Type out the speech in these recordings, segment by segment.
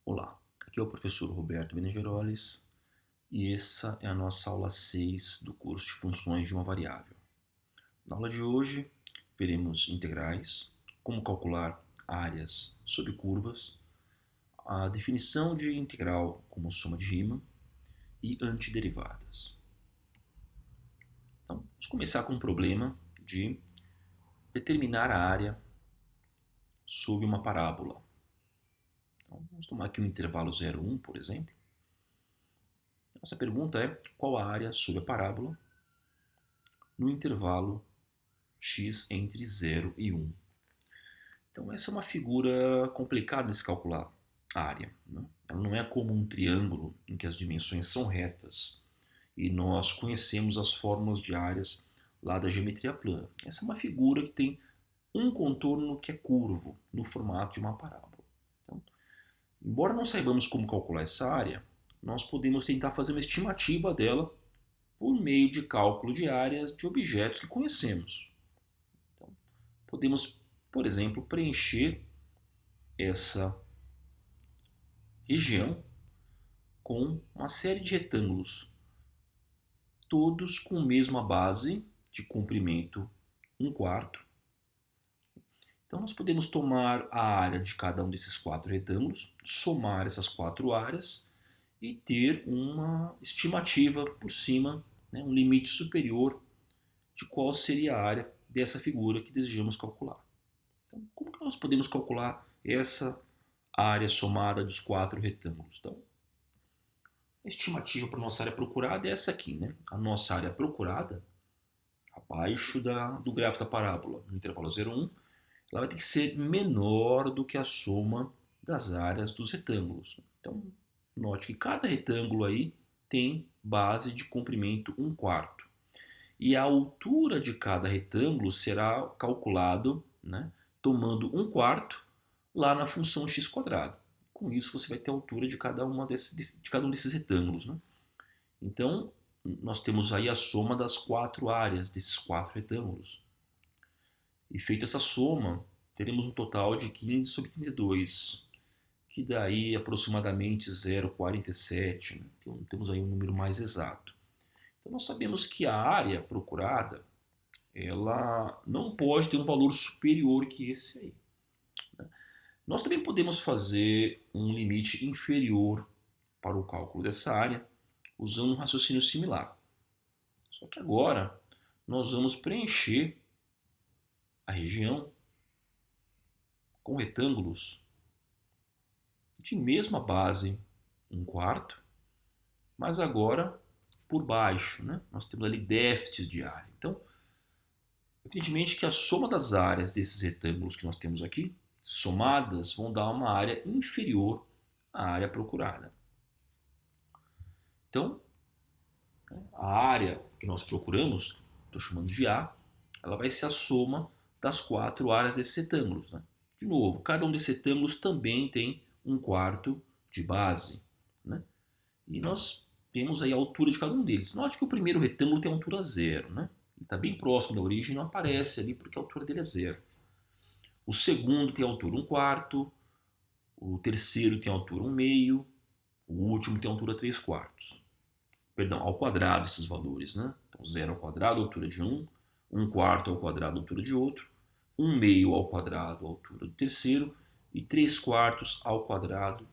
Olá, aqui é o professor Roberto Menegeroles e essa é a nossa aula 6 do curso de funções de uma variável. Na aula de hoje, veremos integrais, como calcular áreas sob curvas, a definição de integral como soma de Riemann e antiderivadas. Então, vamos começar com o problema de determinar a área sob uma parábola. Então, vamos tomar aqui um intervalo 0, 1, por exemplo. Nossa pergunta é: qual a área sob a parábola no intervalo x entre 0 e 1? Então essa é uma figura complicada de se calcular a área, né? Ela não é como um triângulo em que as dimensões são retas e nós conhecemos as fórmulas de áreas lá da geometria plana. Essa é uma figura que tem um contorno que é curvo, no formato de uma parábola. Então, embora não saibamos como calcular essa área, nós podemos tentar fazer uma estimativa dela por meio de cálculo de áreas de objetos que conhecemos. Então, podemos, por exemplo, preencher essa região com uma série de retângulos, todos com a mesma base de comprimento 1/4. Então nós podemos tomar a área de cada um desses 4 retângulos, somar essas 4 áreas e ter uma estimativa por cima, né, um limite superior de qual seria a área dessa figura que desejamos calcular. Então, como que nós podemos calcular essa área somada dos 4 retângulos? Então, a estimativa para a nossa área procurada é essa aqui, né? A nossa área procurada, abaixo do gráfico da parábola, no intervalo 0, 1, ela vai ter que ser menor do que a soma das áreas dos retângulos. Então, note que cada retângulo aí tem base de comprimento 1/4. E a altura de cada retângulo será calculado, né, tomando 1/4 lá na função x². Com isso você vai ter a altura de cada um desses retângulos, né? Então, nós temos aí a soma das 4 áreas desses 4 retângulos. E feita essa soma, teremos um total de 15 sobre 32, que daí aproximadamente 0,47, né? Então, temos aí um número mais exato. Então, nós sabemos que a área procurada, ela não pode ter um valor superior que esse aí. Nós também podemos fazer um limite inferior para o cálculo dessa área usando um raciocínio similar. Só que agora nós vamos preencher a região com retângulos de mesma base 1/4, mas agora por baixo, né? Nós temos ali déficits de área. Então, evidentemente que a soma das áreas desses retângulos que nós temos aqui, somadas, vão dar uma área inferior à área procurada. Então, a área que nós procuramos, estou chamando de A, ela vai ser a soma das 4 áreas desses retângulos, né? De novo, cada um desses retângulos também tem 1/4 de base, né? E nós temos aí a altura de cada um deles. Note que o primeiro retângulo tem altura 0, né? Ele está bem próximo da origem, não aparece ali porque a altura dele é 0. O segundo tem altura 1/4, o terceiro tem altura 1/2, o último tem altura 3/4. Perdão, ao quadrado esses valores, né? Então 0 ao quadrado, altura de 1, 1/4 ao quadrado, altura de outro, 1/2 ao quadrado, altura do terceiro, e 3/4 ao quadrado,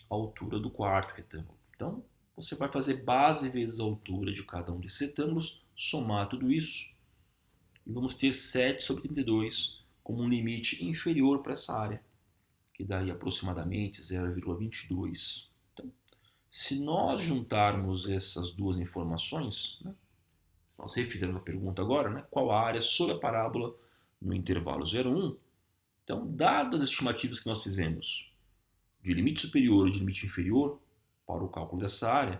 altura do quarto retângulo. Então, você vai fazer base vezes a altura de cada um desses retângulos, somar tudo isso, e vamos ter 7 sobre 32 como um limite inferior para essa área, que daí aproximadamente 0,22. Então, se nós juntarmos essas duas informações, né, nós refizemos a pergunta agora, né, qual a área sob a parábola no intervalo 0, 1, então, dadas as estimativas que nós fizemos de limite superior e de limite inferior para o cálculo dessa área,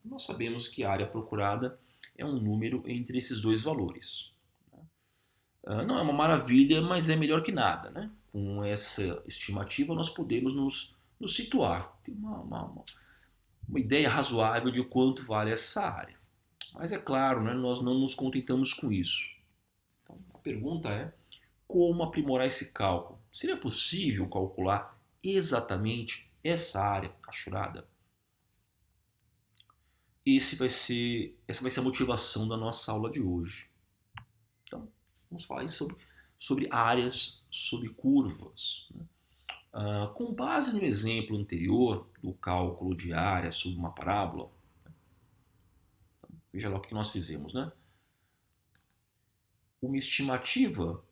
nós sabemos que a área procurada é um número entre esses dois valores. Não é uma maravilha, mas é melhor que nada, né? Com essa estimativa nós podemos nos situar, ter uma ideia razoável de quanto vale essa área. Mas é claro, né, nós não nos contentamos com isso. Então, a pergunta é: como aprimorar esse cálculo? Seria possível calcular exatamente essa área achurada. Essa vai ser a motivação da nossa aula de hoje. Então, vamos falar aí sobre áreas, sobre curvas, né? Com base no exemplo anterior do cálculo de área sobre uma parábola, veja lá o que nós fizemos, né? Uma estimativa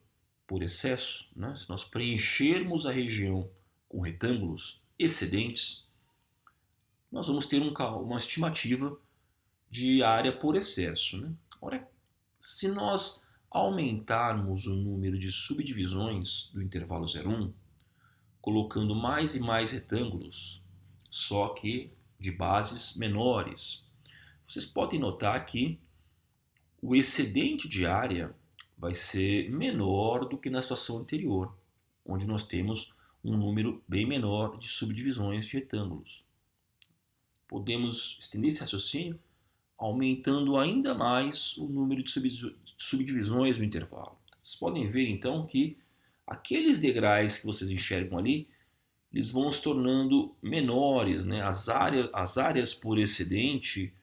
por excesso, né? Se nós preenchermos a região com retângulos excedentes, nós vamos ter uma estimativa de área por excesso, né? Ora, se nós aumentarmos o número de subdivisões do intervalo 0,1, colocando mais e mais retângulos, só que de bases menores, vocês podem notar que o excedente de área vai ser menor do que na situação anterior, onde nós temos um número bem menor de subdivisões de retângulos. Podemos estender esse raciocínio aumentando ainda mais o número de subdivisões no intervalo. Vocês podem ver então que aqueles degraus que vocês enxergam ali, eles vão se tornando menores, né? As áreas por excedente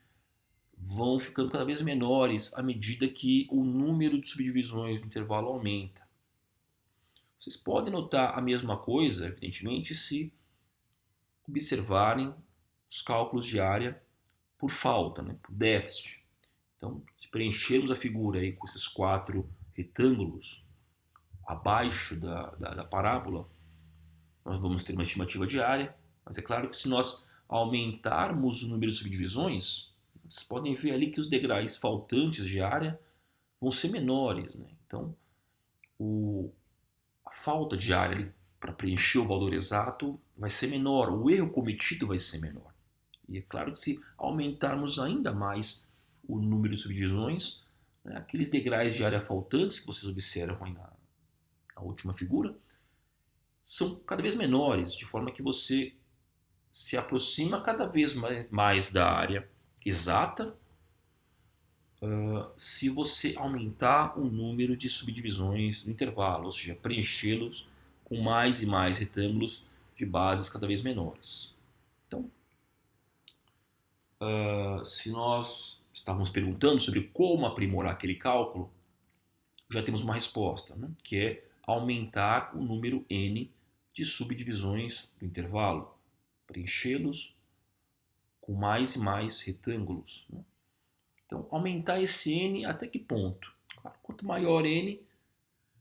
vão ficando cada vez menores à medida que o número de subdivisões do intervalo aumenta. Vocês podem notar a mesma coisa, evidentemente, se observarem os cálculos de área por falta, né, por déficit. Então, se preenchermos a figura aí com esses 4 retângulos abaixo da parábola, nós vamos ter uma estimativa de área, mas é claro que se nós aumentarmos o número de subdivisões, vocês podem ver ali que os degraus faltantes de área vão ser menores, né? Então, a falta de área para preencher o valor exato vai ser menor, o erro cometido vai ser menor. E é claro que se aumentarmos ainda mais o número de subdivisões, né, aqueles degraus de área faltantes que vocês observam aí na última figura, são cada vez menores, de forma que você se aproxima cada vez mais da área exata se você aumentar o número de subdivisões no intervalo, ou seja, preenchê-los com mais e mais retângulos de bases cada vez menores. Então, se nós estávamos perguntando sobre como aprimorar aquele cálculo, já temos uma resposta, né? Que é aumentar o número n de subdivisões do intervalo, preenchê-los com mais e mais retângulos, né? Então, aumentar esse n até que ponto? Claro, quanto maior n,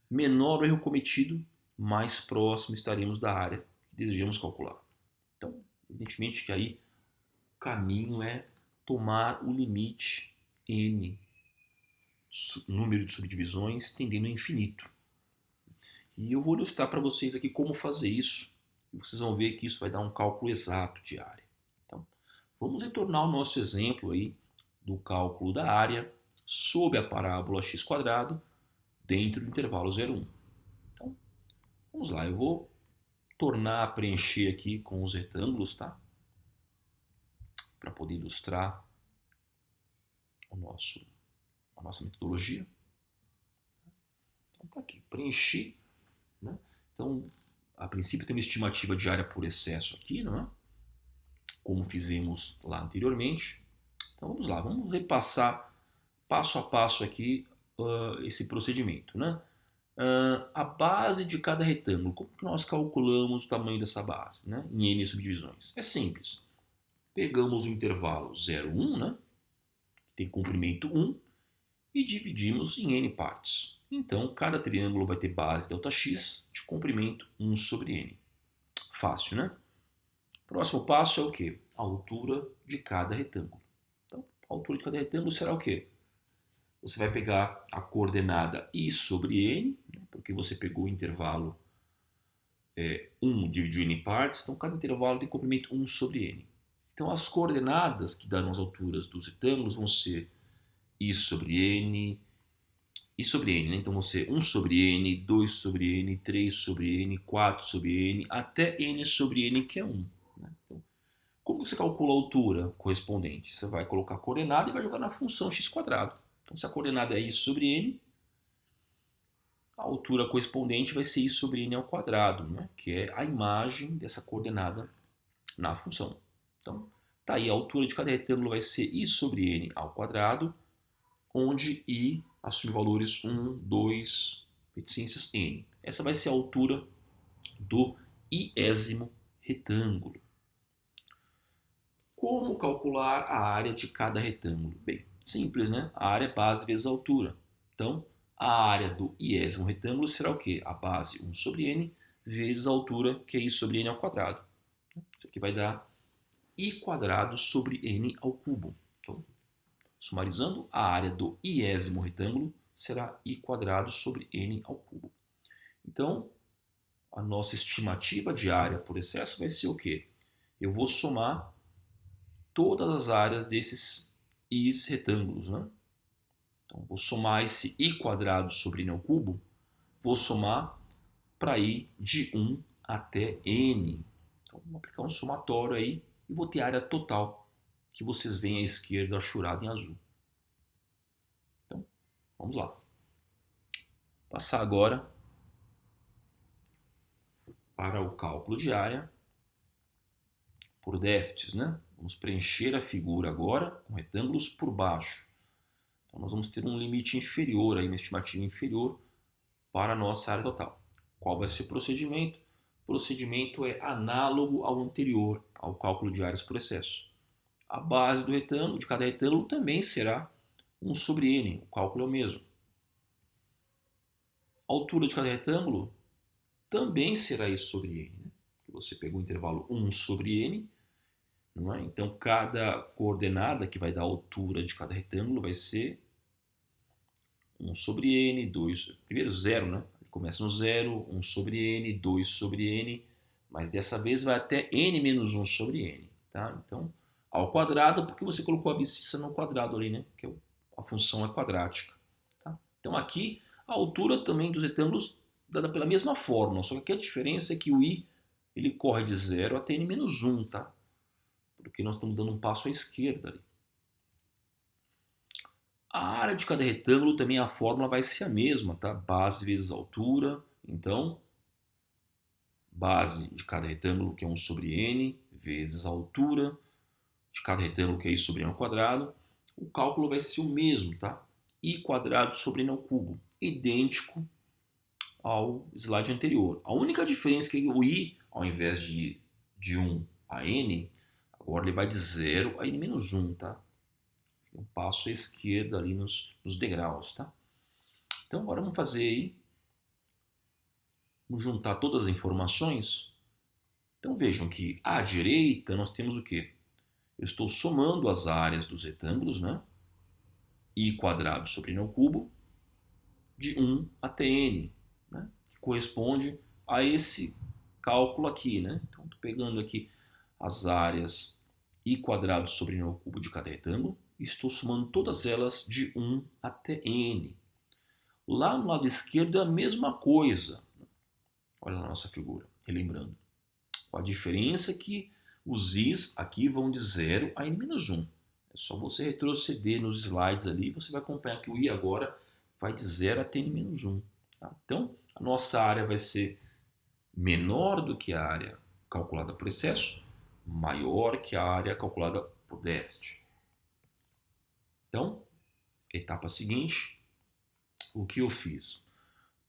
menor o erro cometido, mais próximo estaremos da área que desejamos calcular. Então, evidentemente que aí o caminho é tomar o limite n, número de subdivisões, tendendo ao infinito. E eu vou ilustrar para vocês aqui como fazer isso, e vocês vão ver que isso vai dar um cálculo exato de área. Então, vamos retornar ao nosso exemplo aí do cálculo da área sob a parábola x² dentro do intervalo 0,1. Então, vamos lá, eu vou tornar a preencher aqui com os retângulos, tá? Para poder ilustrar a nossa metodologia. Então tá aqui, preenchi, né? Então, a princípio tem uma estimativa de área por excesso aqui, não é? Como fizemos lá anteriormente. Então vamos lá, vamos repassar passo a passo aqui esse procedimento, né? A base de cada retângulo, como que nós calculamos o tamanho dessa base, né? Em n subdivisões? É simples. Pegamos o intervalo 0,1, né? Que tem comprimento 1, e dividimos em n partes. Então, cada triângulo vai ter base Δx de comprimento 1 sobre n. Fácil, né? Próximo passo é o quê? A altura de cada retângulo. Então, a altura de cada retângulo será o quê? Você vai pegar a coordenada i sobre n, né? Porque você pegou o intervalo 1 dividido em n partes, então cada intervalo tem comprimento 1 sobre n. Então, as coordenadas que darão as alturas dos retângulos vão ser i sobre n, né? Então vão ser 1 sobre n, 2 sobre n, 3 sobre n, 4 sobre n, até n sobre n, que é 1. Né? Então, como você calcula a altura correspondente? Você vai colocar a coordenada e vai jogar na função x². Então, se a coordenada é i sobre n, a altura correspondente vai ser i sobre n ao quadrado, né? Que é a imagem dessa coordenada na função. Então, tá aí, a altura de cada retângulo vai ser I sobre N ao quadrado, onde I assume valores 1, 2, reticências N. Essa vai ser a altura do iésimo retângulo. Como calcular a área de cada retângulo? Bem, simples, né? A área é base vezes a altura. Então, a área do iésimo retângulo será o quê? A base 1 sobre n vezes a altura, que é I sobre n ao quadrado. Isso aqui vai dar I quadrado sobre n ao cubo. Então, sumarizando, a área do iésimo retângulo será I quadrado sobre n ao cubo. Então, a nossa estimativa de área por excesso vai ser o quê? Eu vou somar todas as áreas desses i's retângulos, né? Então, vou somar esse I quadrado sobre n ao cubo, vou somar para I de 1 até n. Então, vou aplicar um somatório aí e vou ter a área total, que vocês veem à esquerda achurada em azul. Então, vamos lá. Passar agora para o cálculo de área por déficits, né? Vamos preencher a figura agora com retângulos por baixo. Então, nós vamos ter um limite inferior, aí, uma estimativa inferior para a nossa área total. Qual vai ser o procedimento? O procedimento é análogo ao anterior, ao cálculo de áreas por excesso. A base do retângulo, de cada retângulo, também será 1 sobre n, o cálculo é o mesmo. A altura de cada retângulo também será I sobre n, né? Você pegou o intervalo 1 sobre n, não é? Então cada coordenada que vai dar a altura de cada retângulo vai ser 1 sobre n, 2, primeiro 0, né? Começa no 0, 1 sobre n, 2 sobre n, mas dessa vez vai até n menos 1 sobre n, tá? Então, ao quadrado, porque você colocou a abscissa no quadrado ali, né? Que a função é quadrática, tá? Então aqui, a altura também dos retângulos dada pela mesma fórmula, só que aqui a diferença é que o i, ele corre de 0 até n menos 1, tá? Porque nós estamos dando um passo à esquerda ali. A área de cada retângulo também a fórmula vai ser a mesma, tá? Base vezes altura. Então, base de cada retângulo, que é 1 sobre n, vezes a altura de cada retângulo, que é I sobre n ao quadrado. O cálculo vai ser o mesmo, tá? I quadrado sobre n ao cubo, idêntico ao slide anterior. A única diferença é que o I, ao invés de 1 a n, agora ele vai de 0 a n menos 1, tá? Um passo à esquerda ali nos degraus, tá? Então agora vamos fazer aí, vamos juntar todas as informações. Então vejam que à direita nós temos o quê? Eu estou somando as áreas dos retângulos, né? I quadrado sobre n ao cubo, de 1 até n, né? Que corresponde a esse cálculo aqui, né? Então estou pegando aqui as áreas I quadrado sobre n ao cubo de cada retângulo, estou somando todas elas de 1 até n. Lá no lado esquerdo é a mesma coisa. Olha a nossa figura, relembrando. A diferença é que os i's aqui vão de 0 a n menos 1. É só você retroceder nos slides ali e você vai acompanhar que o i agora vai de 0 até n menos 1. Tá? Então, a nossa área vai ser menor do que a área calculada por excesso, maior que a área calculada por déficit. Então, etapa seguinte, o que eu fiz?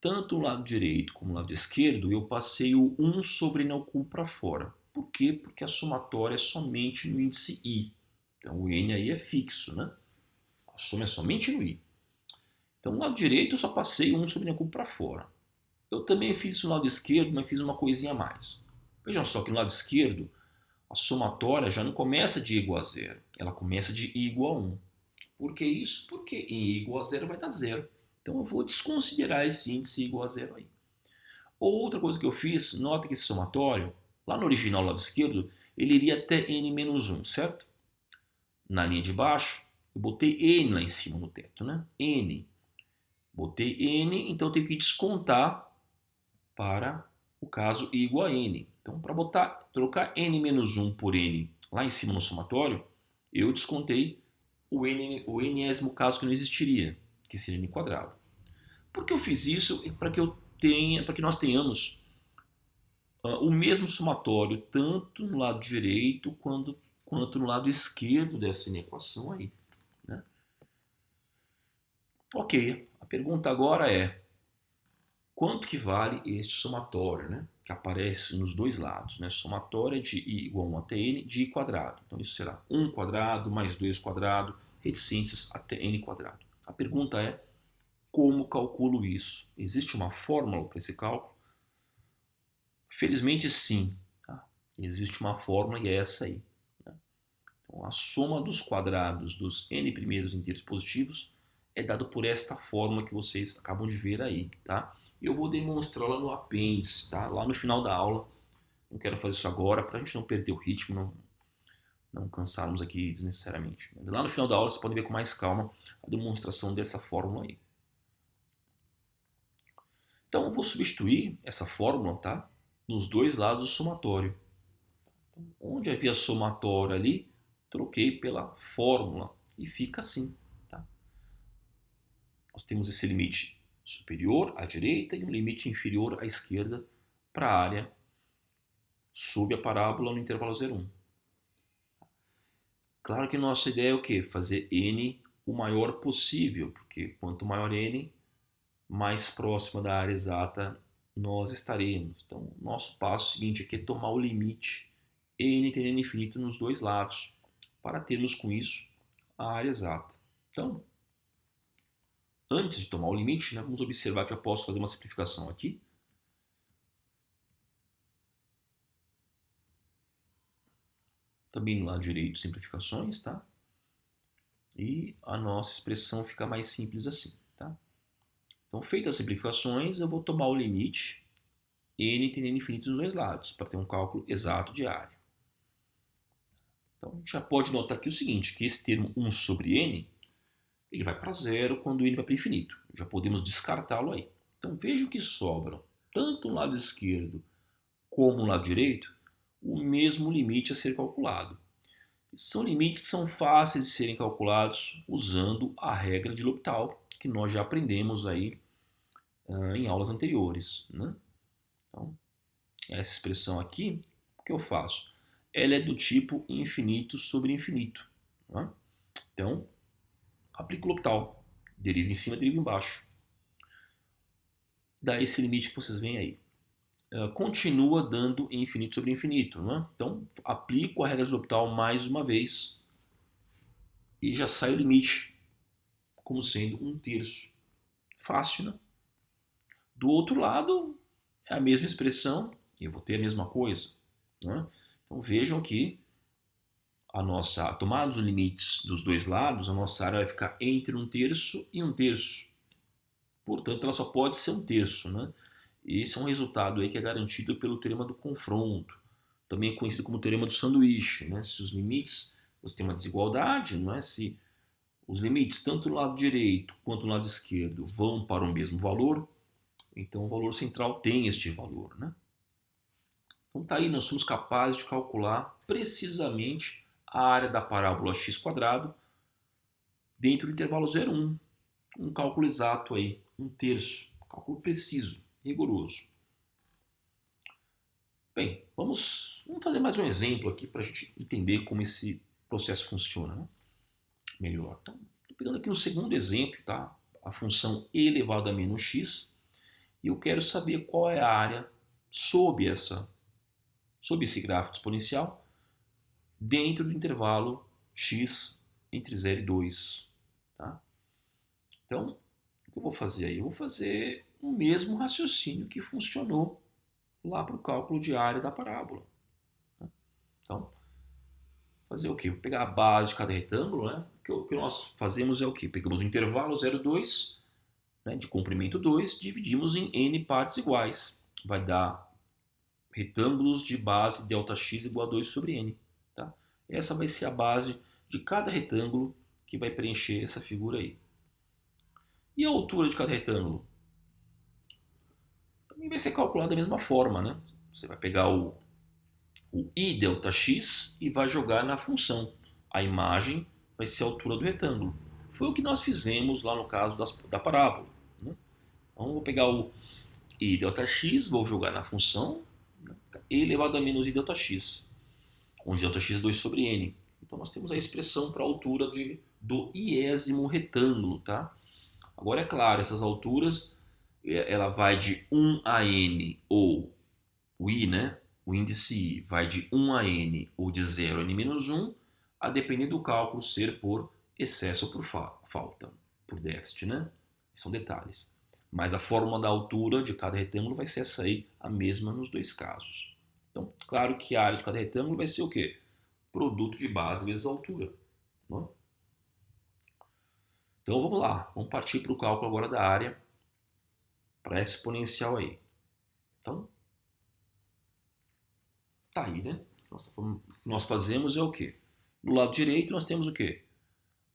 Tanto o lado direito como o lado esquerdo, eu passei o 1 sobre n ao cubo para fora. Por quê? Porque a somatória é somente no índice i. Então, o n aí é fixo, né? A soma é somente no i. Então, no lado direito, eu só passei 1 sobre n ao cubo para fora. Eu também fiz isso no lado esquerdo, mas fiz uma coisinha a mais. Vejam só que no lado esquerdo, a somatória já não começa de i igual a 0. Ela começa de i igual a 1. Por que isso? Porque i igual a 0 vai dar 0. Então eu vou desconsiderar esse índice igual a 0 aí. Outra coisa que eu fiz, nota que esse somatório, lá no original, lado esquerdo, ele iria até n menos 1, certo? Na linha de baixo, eu botei n lá em cima no teto, né? N. Botei n, então eu tenho que descontar para o caso i igual a n. Então, para trocar n menos 1 por n lá em cima no somatório, eu descontei o nésimo caso que não existiria, que seria n quadrado. Por que eu fiz isso? Para que nós tenhamos o mesmo somatório tanto no lado direito quanto no lado esquerdo dessa equação aí, né? Ok, a pergunta agora é: quanto que vale este somatório, né? Que aparece nos dois lados, né? Somatório é de i igual a 1 até n de i quadrado. Então isso será 1 quadrado mais 2 quadrado, reticências até n quadrado. A pergunta é: como calculo isso? Existe uma fórmula para esse cálculo? Felizmente sim, tá? Existe uma fórmula e é essa aí, né? Então a soma dos quadrados dos n primeiros inteiros positivos é dado por esta fórmula que vocês acabam de ver aí, tá? Eu vou demonstrá-la no apêndice, tá? Lá no final da aula. Não quero fazer isso agora para a gente não perder o ritmo, não cansarmos aqui desnecessariamente. Lá no final da aula você pode ver com mais calma a demonstração dessa fórmula aí. Então eu vou substituir essa fórmula, tá? Nos dois lados do somatório. Então, onde havia somatório ali, troquei pela fórmula e fica assim, tá? Nós temos esse limite superior à direita e um limite inferior à esquerda para a área sob a parábola no intervalo 0,1. Claro que nossa ideia é o quê? Fazer n o maior possível, porque quanto maior n, mais próxima da área exata nós estaremos. Então, nosso passo seguinte aqui é tomar o limite n tendendo infinito nos dois lados, para termos com isso a área exata. Então, antes de tomar o limite, né, vamos observar que eu posso fazer uma simplificação aqui. Também no lado direito, simplificações, tá? E a nossa expressão fica mais simples assim, tá? Então, feitas as simplificações, eu vou tomar o limite n tendendo infinito nos dois lados, para ter um cálculo exato de área. Então, a gente já pode notar aqui o seguinte, que esse termo 1 sobre n, ele vai para zero quando n vai para infinito. Já podemos descartá-lo aí. Então, veja o que sobram, tanto no lado esquerdo como no lado direito, o mesmo limite a ser calculado. São limites que são fáceis de serem calculados usando a regra de L'Hopital, que nós já aprendemos aí em aulas anteriores, né? Então, essa expressão aqui, o que eu faço? Ela é do tipo infinito sobre infinito, né? Então, aplico o L'Hopital, deriva em cima, deriva embaixo. Dá esse limite que vocês veem aí. Continua dando infinito sobre infinito, né? Então, aplico a regra de L'Hopital mais uma vez e já sai o limite como sendo 1/3. Fácil, né? Do outro lado, é a mesma expressão, eu vou ter a mesma coisa, né? Então vejam que a tomada dos limites dos dois lados, a nossa área vai ficar entre 1/3 e 1/3. Portanto, ela só pode ser 1/3, né? Esse é um resultado aí que é garantido pelo teorema do confronto, também conhecido como teorema do sanduíche, né? Se os limites, você tem uma desigualdade, não é? Se os limites, tanto no lado direito quanto no lado esquerdo, vão para o mesmo valor, então o valor central tem este valor, né? Então tá aí, nós somos capazes de calcular precisamente a área da parábola x² dentro do intervalo 0,1. Um cálculo exato aí, 1/3. Cálculo preciso, rigoroso. Bem, vamos fazer mais um exemplo aqui para a gente entender como esse processo funciona, né? Melhor. Então, estou pegando aqui no segundo exemplo, tá? A função e elevado a menos x. E eu quero saber qual é a área sob esse gráfico exponencial dentro do intervalo x entre 0 e 2. Tá? Então, o que eu vou fazer aí? Eu vou fazer o mesmo raciocínio que funcionou lá para o cálculo de área da parábola. Então, fazer o quê? Vou pegar a base de cada retângulo, né? O que nós fazemos é o quê? Pegamos o intervalo 0,2, né, de comprimento 2, dividimos em n partes iguais. Vai dar retângulos de base Δx igual a 2 sobre n. Tá? Essa vai ser a base de cada retângulo que vai preencher essa figura aí. E a altura de cada retângulo? Também vai ser calculada da mesma forma, né? Você vai pegar o i Δx e vai jogar na função. A imagem vai ser a altura do retângulo. Foi o que nós fizemos lá no caso da parábola, né? Então, eu vou pegar o i Δx, vou jogar na função, né? e elevado a menos I Δx, onde Δx é 2 sobre N. Então nós temos a expressão para a altura do iésimo retângulo, tá? Agora é claro, essas alturas, ela vai de 1 a N, ou o I, né? O índice I vai de 1 a N ou de 0 a N menos 1, a depender do cálculo ser por excesso ou por falta, por déficit, né? São detalhes. Mas a fórmula da altura de cada retângulo vai ser essa aí, a mesma nos dois casos. Então, claro que a área de cada retângulo vai ser o quê? Produto de base vezes a altura. Não? Então vamos lá, vamos partir para o cálculo agora da área para essa exponencial aí. Então, tá aí, né? O que nós fazemos é o quê? Do lado direito nós temos o quê?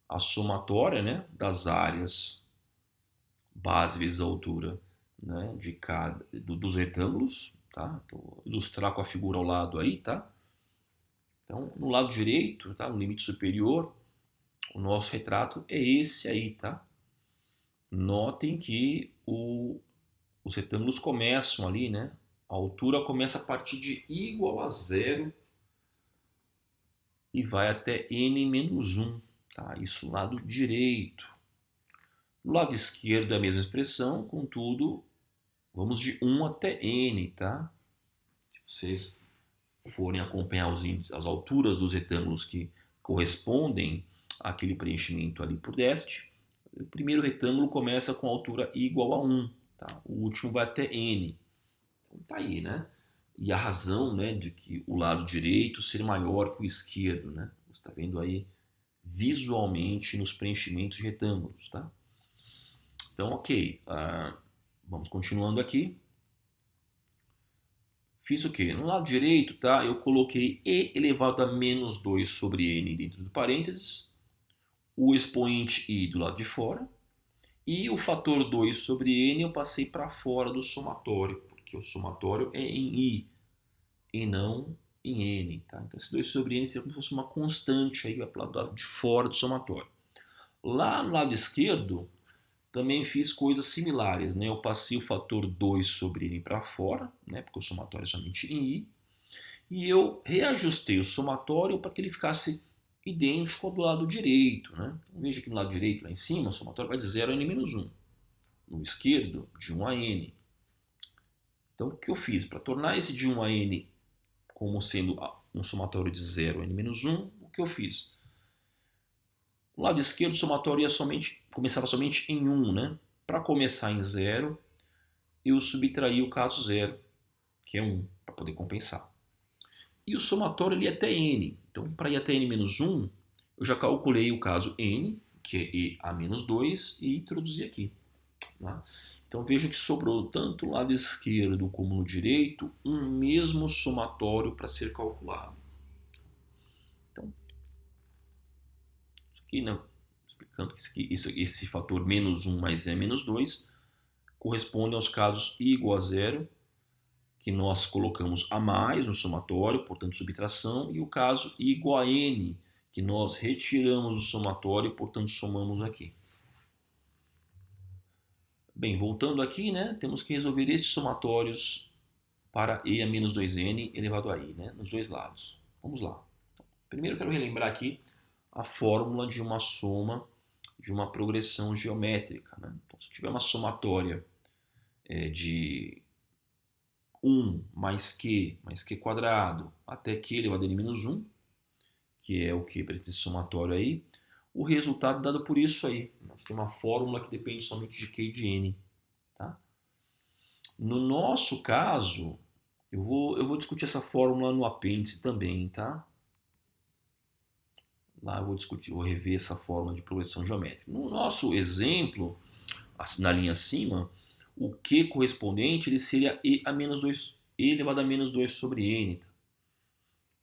A somatória, né, das áreas base vezes a altura, né, dos retângulos, tá? Então, vou ilustrar com a figura ao lado aí, tá? Então, no lado direito, tá, no limite superior, o nosso retrato é esse aí, tá? Notem que os retângulos começam ali, né? A altura começa a partir de I igual a 0 e vai até N menos 1, tá? Isso no lado direito. No lado esquerdo é a mesma expressão, contudo, vamos de 1 até N, tá? Se vocês forem acompanhar os índices, as alturas dos retângulos que correspondem àquele preenchimento ali por déficit, o primeiro retângulo começa com a altura I igual a 1, tá? O último vai até N. Então tá aí, né? E a razão, né, de que o lado direito ser maior que o esquerdo, né? Você está vendo aí visualmente nos preenchimentos de retângulos, tá? Então, ok. Vamos continuando aqui. Fiz o quê? No lado direito, tá? Eu coloquei E elevado a menos 2 sobre N dentro do parênteses, o expoente I do lado de fora, e o fator 2 sobre N eu passei para fora do somatório, porque o somatório é em I e não em N, tá? Então esse 2 sobre N seria como se fosse uma constante aí, vai para o lado de fora do somatório. Lá no lado esquerdo, também fiz coisas similares, né? Eu passei o fator 2 sobre N para fora, né? Porque o somatório é somente em I, e eu reajustei o somatório para que ele ficasse idêntico ao do lado direito, né? Então, veja que no lado direito, lá em cima, o somatório vai de 0 a N menos 1. No esquerdo, de 1 a N. Então, o que eu fiz? Para tornar esse de 1 a N como sendo um somatório de 0 a N menos 1, o que eu fiz? No lado esquerdo, o somatório começava somente em 1, né? Para começar em 0, eu subtraí o caso 0, que é 1, para poder compensar. E o somatório ele ia até N. Então, para ir até N menos 1, eu já calculei o caso N, que é E a menos 2, e introduzi aqui. Tá? Então, veja que sobrou tanto no lado esquerdo como no direito um mesmo somatório para ser calculado. Então, isso aqui, né, explicando que esse fator menos 1 mais E menos 2 corresponde aos casos I igual a 0, que nós colocamos a mais no somatório, portanto subtração, e o caso I igual a N, que nós retiramos o somatório, portanto somamos aqui. Bem, voltando aqui, né, temos que resolver estes somatórios para E a menos 2N elevado a I, né, nos dois lados. Vamos lá. Então, primeiro eu quero relembrar aqui a fórmula de uma soma de uma progressão geométrica, né? Então, se eu tiver uma somatória de 1 mais Q quadrado até Q elevado a N menos 1, que é o que para esse somatório aí, o resultado dado por isso aí. Nós temos uma fórmula que depende somente de Q e de N. Tá? No nosso caso, eu vou discutir essa fórmula no apêndice também, tá? Lá eu vou rever essa fórmula de progressão geométrica. No nosso exemplo, na linha acima, o Q correspondente ele seria E elevado a menos 2 sobre N. Tá?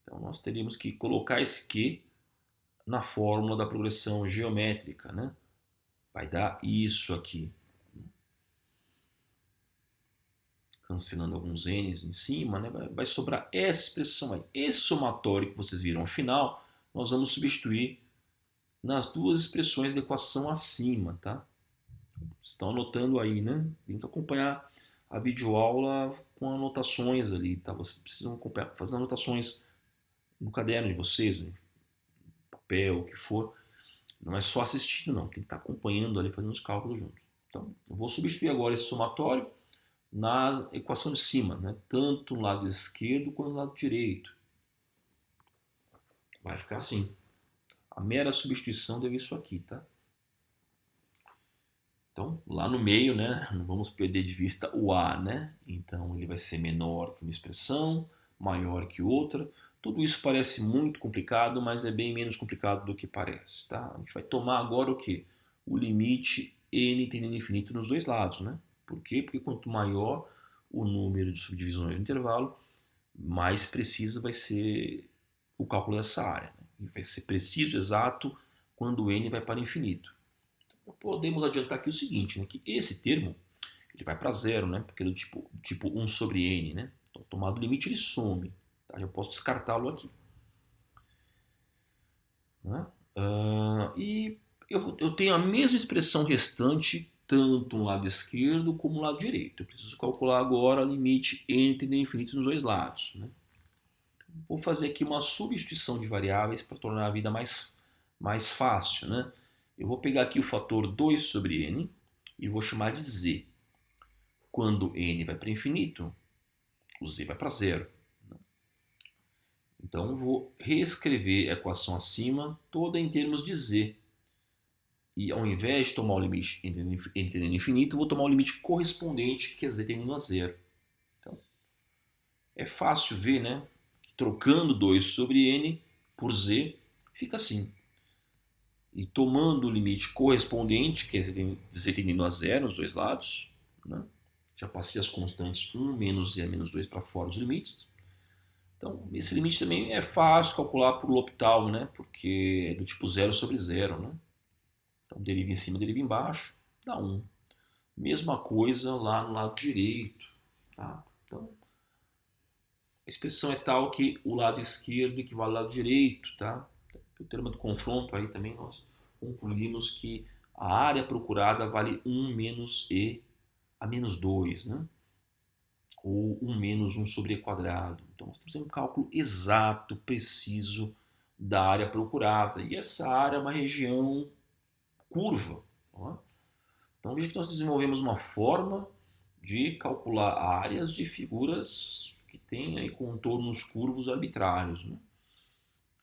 Então nós teríamos que colocar esse Q na fórmula da progressão geométrica, né? Vai dar isso aqui. Cancelando alguns N's em cima, né? Vai sobrar essa expressão aí. Esse somatório que vocês viram ao final, nós vamos substituir nas duas expressões da equação acima, tá? Estão anotando aí, né? Tenta acompanhar a videoaula com anotações ali, tá? Vocês precisam fazer anotações no caderno de vocês, no papel, o que for. Não é só assistindo, não. Tem que estar acompanhando ali, fazendo os cálculos juntos. Então, eu vou substituir agora esse somatório na equação de cima, né? Tanto no lado esquerdo quanto no lado direito. Vai ficar assim. A mera substituição deu isso aqui, tá? Então, lá no meio, né, não vamos perder de vista o A, né? Então, ele vai ser menor que uma expressão, maior que outra. Tudo isso parece muito complicado, mas é bem menos complicado do que parece, tá? A gente vai tomar agora o quê? O limite n tendendo a infinito nos dois lados, né? Por quê? Porque quanto maior o número de subdivisões do intervalo, mais preciso vai ser o cálculo dessa área, né? E vai ser preciso, exato, quando n vai para o infinito. Podemos adiantar aqui o seguinte, né, que esse termo ele vai para zero, né, porque é do tipo 1 sobre n. Né? Então, tomado o limite, ele some. Tá? Já posso descartá-lo aqui. Né? E eu tenho a mesma expressão restante tanto no lado esquerdo como no lado direito. Eu preciso calcular agora o limite n tendendo a infinito nos dois lados. Né? Vou fazer aqui uma substituição de variáveis para tornar a vida mais fácil. Né? Eu vou pegar aqui o fator 2 sobre n e vou chamar de z. Quando n vai para infinito, o z vai para zero. Então, eu vou reescrever a equação acima toda em termos de z. E ao invés de tomar o limite tendendo a infinito, eu vou tomar o limite correspondente, que é z tendendo a zero. Então, é fácil ver, né? Que trocando 2 sobre n por z, fica assim. E tomando o limite correspondente, que é z tendendo a zero nos dois lados, né? Já passei as constantes 1 menos z menos 2 para fora dos limites. Então, esse limite também é fácil calcular por L'Hopital, né? Porque é do tipo 0 sobre 0. Né? Então, deriva em cima, deriva embaixo, dá 1. Mesma coisa lá no lado direito. Tá? Então, a expressão é tal que o lado esquerdo equivale ao lado direito. Tá? O termo do confronto aí também nós concluímos que a área procurada vale 1 menos e a menos 2, né? Ou 1 menos 1 sobre e quadrado. Então nós temos um cálculo exato, preciso da área procurada. E essa área é uma região curva. Ó. Então veja que nós desenvolvemos uma forma de calcular áreas de figuras que têm aí contornos curvos arbitrários. Né?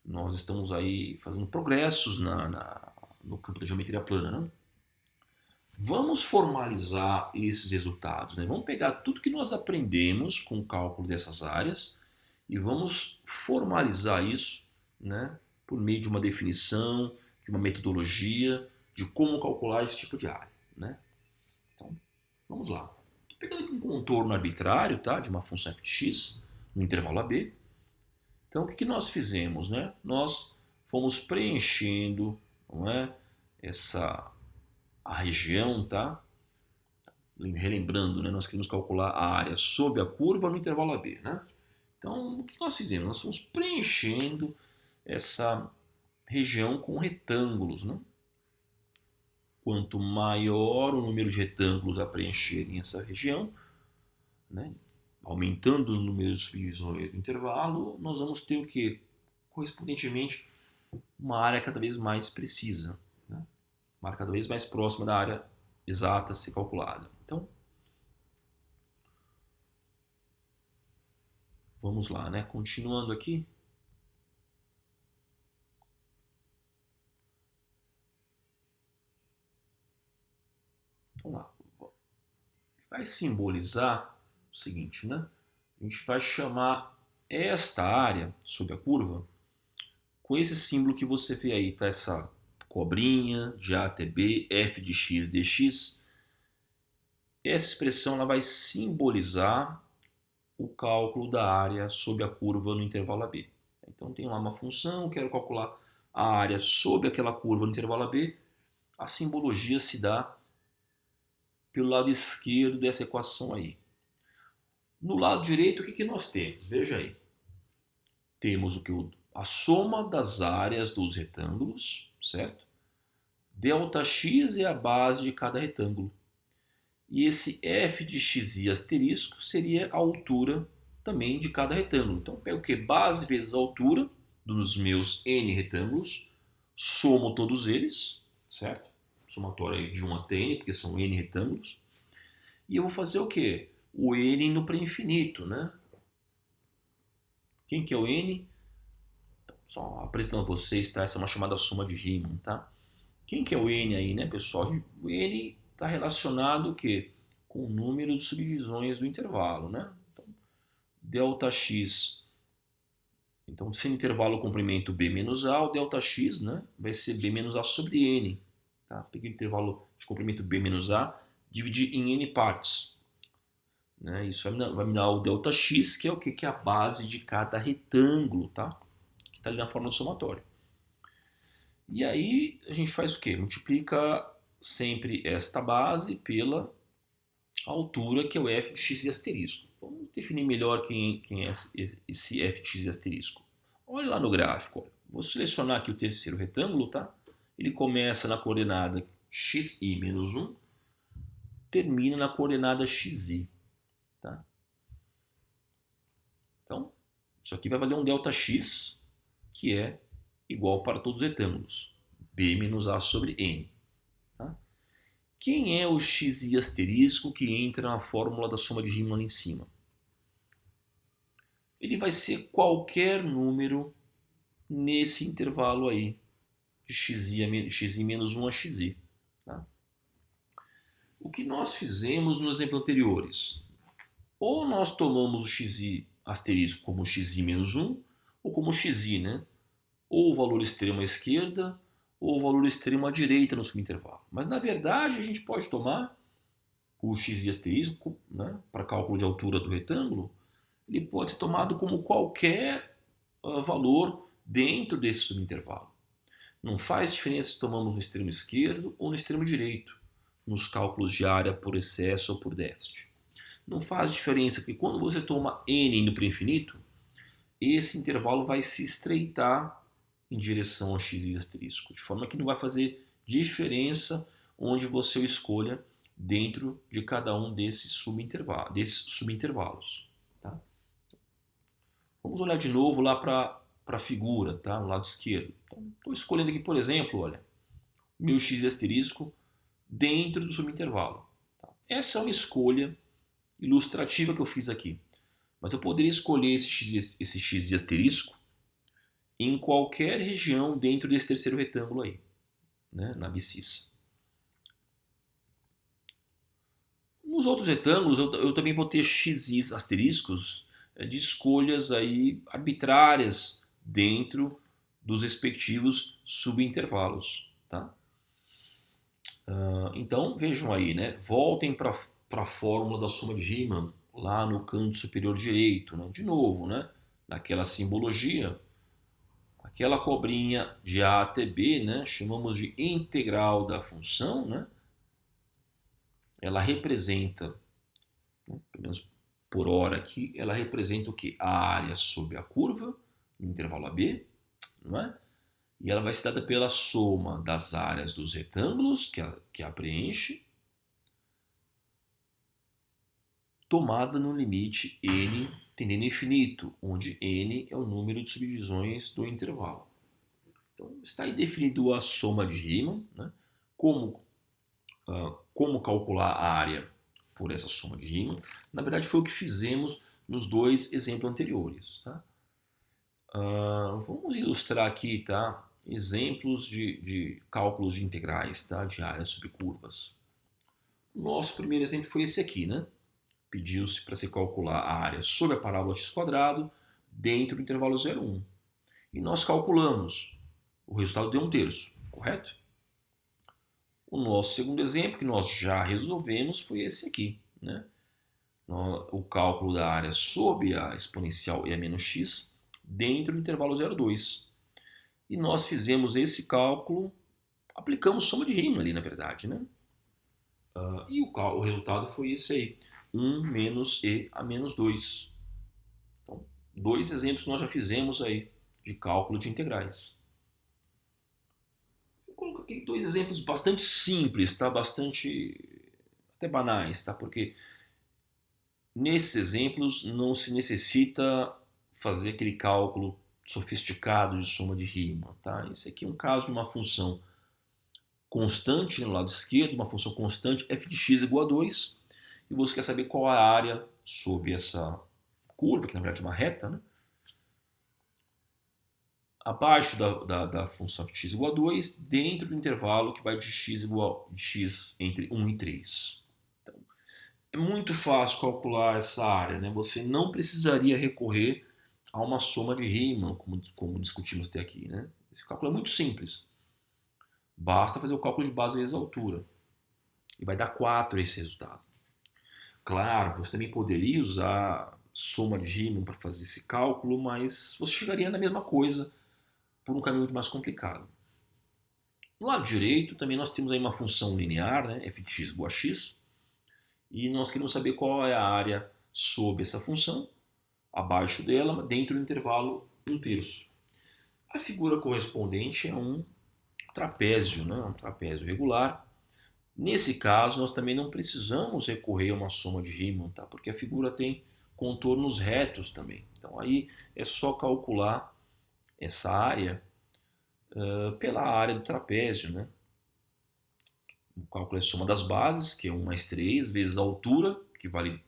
Nós estamos aí fazendo progressos no campo da geometria plana. Né? Vamos formalizar esses resultados. Né? Vamos pegar tudo que nós aprendemos com o cálculo dessas áreas e vamos formalizar isso, né, por meio de uma definição, de uma metodologia, de como calcular esse tipo de área. Né? Então, vamos lá. Estou pegando aqui um contorno arbitrário, tá, de uma função f de x no intervalo AB. Então, o que nós fizemos? Né? Nós fomos preenchendo, não é, a região, tá? Relembrando, né, nós queremos calcular a área sob a curva no intervalo AB. Né? Então, o que nós fizemos? Nós fomos preenchendo essa região com retângulos. Né? Quanto maior o número de retângulos a preencherem essa região, né, aumentando o número de subdivisões do intervalo, nós vamos ter o que? Correspondentemente, uma área cada vez mais precisa. Né? Uma área cada vez mais próxima da área exata a ser calculada. Então, vamos lá, né? Continuando aqui. Vamos lá. A gente vai simbolizar o seguinte, né? A gente vai chamar esta área sob a curva com esse símbolo que você vê aí, tá? Essa cobrinha de A até B, f de x dx. Essa expressão ela vai simbolizar o cálculo da área sob a curva no intervalo AB. Então tem lá uma função, quero calcular a área sob aquela curva no intervalo AB. A simbologia se dá pelo lado esquerdo dessa equação aí. No lado direito, o que nós temos? Veja aí. Temos o que? A soma das áreas dos retângulos, certo? Delta x é a base de cada retângulo. E esse f de xi asterisco seria a altura também de cada retângulo. Então eu pego o que? Base vezes a altura dos meus n retângulos, somo todos eles, certo? Somatório aí de 1 até n, porque são n retângulos. E eu vou fazer o que? O n no pré-infinito, né? Quem que é o n? Só apresentando a vocês, tá? Essa é uma chamada soma de Riemann, tá? Quem que é o n aí, né, pessoal? O n está relacionado o quê? Com o número de subdivisões do intervalo, né? Então, ΔX. Então, se no intervalo o comprimento b menos a, o ΔX, né, vai ser b menos a sobre n. Tá? Peguei o intervalo de comprimento b menos a, dividir em n partes. Né? Isso vai me dar o ΔX, que é o quê? Que é a base de cada retângulo, tá? Que está ali na forma do somatório. E aí a gente faz o quê? Multiplica sempre esta base pela altura, que é o f de x asterisco. Vamos definir melhor quem é esse f de x asterisco. Olha lá no gráfico. Olha. Vou selecionar aqui o terceiro retângulo, tá? Ele começa na coordenada xi menos 1, termina na coordenada xi. Tá? Então, isso aqui vai valer um ΔX, que é igual para todos os retângulos. B menos A sobre N. Tá? Quem é o xi asterisco que entra na fórmula da soma de Riemann lá em cima? Ele vai ser qualquer número nesse intervalo aí, de xi menos 1 a xi. Tá? O que nós fizemos nos exemplos anteriores? Ou nós tomamos o xi asterisco como xi menos 1, ou como xi, né? Ou o valor extremo à esquerda, ou o valor extremo à direita no subintervalo. Mas, na verdade, a gente pode tomar o xi asterisco, né, para cálculo de altura do retângulo, ele pode ser tomado como qualquer valor dentro desse subintervalo. Não faz diferença se tomamos no extremo esquerdo ou no extremo direito, nos cálculos de área por excesso ou por déficit. Não faz diferença, porque quando você toma n indo para o infinito, esse intervalo vai se estreitar em direção ao xi asterisco, de forma que não vai fazer diferença onde você o escolha dentro de cada um desses subintervalos. Tá? Vamos olhar de novo lá para a figura, tá? No lado esquerdo. Então, estou escolhendo aqui, por exemplo, olha, meu xi asterisco dentro do subintervalo. Tá? Essa é uma escolha ilustrativa que eu fiz aqui. Mas eu poderia escolher esse xi asterisco em qualquer região dentro desse terceiro retângulo aí, né, na abscissa. Nos outros retângulos eu também vou ter xis asteriscos de escolhas aí arbitrárias dentro dos respectivos subintervalos. Tá? Então vejam aí, né? Voltem para a fórmula da soma de Riemann lá no canto superior direito, né? De novo, né? Naquela simbologia, aquela cobrinha de A até B, né? Chamamos de integral da função, né? Ela representa, né, pelo menos por hora aqui, ela representa o que? A área sobre a curva, no intervalo AB, não é? E ela vai ser dada pela soma das áreas dos retângulos que a preenche, tomada no limite n tendendo a infinito, onde n é o número de subdivisões do intervalo. Então está aí definido a soma de Riemann, né? Como calcular a área por essa soma de Riemann. Na verdade foi o que fizemos nos dois exemplos anteriores. Tá? Vamos ilustrar aqui, tá? Exemplos de cálculos de integrais, tá? De áreas sobre curvas. O nosso primeiro exemplo foi esse aqui, né? Pediu-se para se calcular a área sobre a parábola x² dentro do intervalo 0, 1. E nós calculamos. O resultado deu 1/3, correto? O nosso segundo exemplo, que nós já resolvemos, foi esse aqui, né? O cálculo da área sob a exponencial e a menos x dentro do intervalo 0, 2. E nós fizemos esse cálculo, aplicamos soma de Riemann ali, na verdade, né? E o resultado foi esse aí, 1 menos e a menos 2. Então, dois exemplos nós já fizemos aí de cálculo de integrais. Eu coloquei dois exemplos bastante simples, tá? Até até banais, tá? Porque nesses exemplos não se necessita fazer aquele cálculo sofisticado de soma de rima, tá? Esse aqui é um caso de uma função constante no lado esquerdo, uma função constante f de x igual a 2, e você quer saber qual a área sobre essa curva, que na verdade é uma reta, né? Abaixo da função f de x igual a 2, dentro do intervalo que vai de x entre 1 e 3. Então, é muito fácil calcular essa área, né? Você não precisaria recorrer a uma soma de Riemann, como discutimos até aqui, né? Esse cálculo é muito simples. Basta fazer o cálculo de base vezes a altura. E vai dar 4 esse resultado. Claro, você também poderia usar soma de Riemann para fazer esse cálculo, mas você chegaria na mesma coisa por um caminho muito mais complicado. No lado direito, também nós temos aí uma função linear, né, f de x igual a x, e nós queremos saber qual é a área sob essa função, abaixo dela, dentro do intervalo 1/3. A figura correspondente é um trapézio, né, um trapézio regular. Nesse caso, nós também não precisamos recorrer a uma soma de Riemann, tá? Porque a figura tem contornos retos também. Então aí é só calcular essa área pela área do trapézio, né? O cálculo é a soma das bases, que é 1 mais 3, vezes a altura, que vale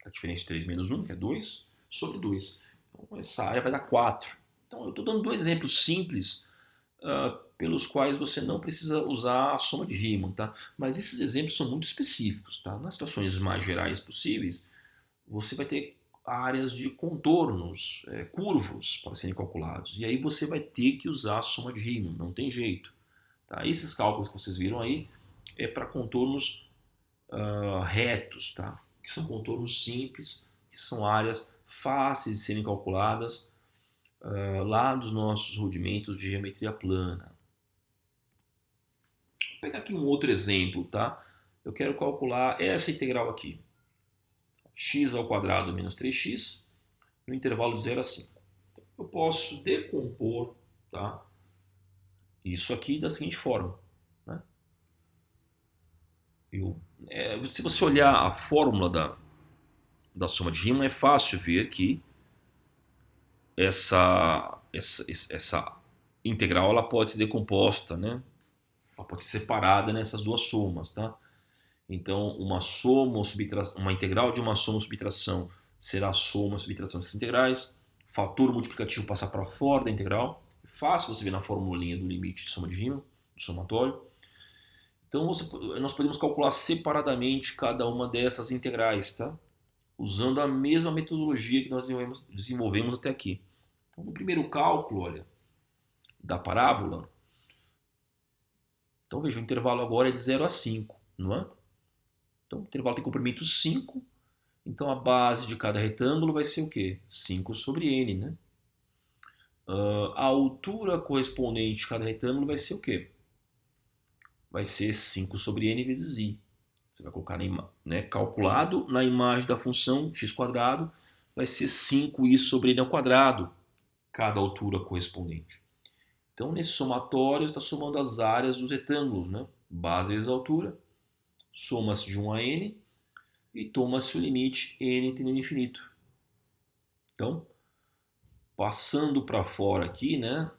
a diferença de 3 menos 1, que é 2, sobre 2. Então essa área vai dar 4. Então eu estou dando dois exemplos simples pelos quais você não precisa usar a soma de Riemann, tá? Mas esses exemplos são muito específicos, tá? Nas situações mais gerais possíveis, você vai ter áreas de contornos, curvos para serem calculados. E aí você vai ter que usar a soma de Riemann, não tem jeito. Tá? Esses cálculos que vocês viram aí é para contornos retos, tá? Que são contornos simples, que são áreas fáceis de serem calculadas lá dos nossos rudimentos de geometria plana. Vou pegar aqui um outro exemplo, tá? Eu quero calcular essa integral aqui. X ao quadrado menos 3x no intervalo de 0 a 5. Então, eu posso decompor, tá, isso aqui da seguinte forma. Né? Se você olhar a fórmula da soma de Riemann, é fácil ver que essa integral ela pode ser decomposta, né? Ela pode ser separada nessas duas somas. Tá? Então, uma integral de uma soma ou subtração será a soma ou subtração dessas integrais. Fator multiplicativo passar para fora da integral. É fácil você ver na formulinha do limite de soma de Riemann, do somatório. Então, nós podemos calcular separadamente cada uma dessas integrais, tá? Usando a mesma metodologia que nós desenvolvemos até aqui. Então, no primeiro cálculo, olha, da parábola, então veja, o intervalo agora é de 0 a 5, não é? Então, o intervalo tem comprimento 5, então a base de cada retângulo vai ser o quê? 5 sobre n, né? A altura correspondente de cada retângulo vai ser o quê? Vai ser 5 sobre n vezes i. Você vai colocar, né, calculado na imagem da função x², vai ser 5i sobre n ao quadrado, cada altura correspondente. Então, nesse somatório, está somando as áreas dos retângulos, né? Base vezes altura, soma-se de 1 a n e toma-se o limite n tendendo a infinito. Então, passando para fora aqui, né,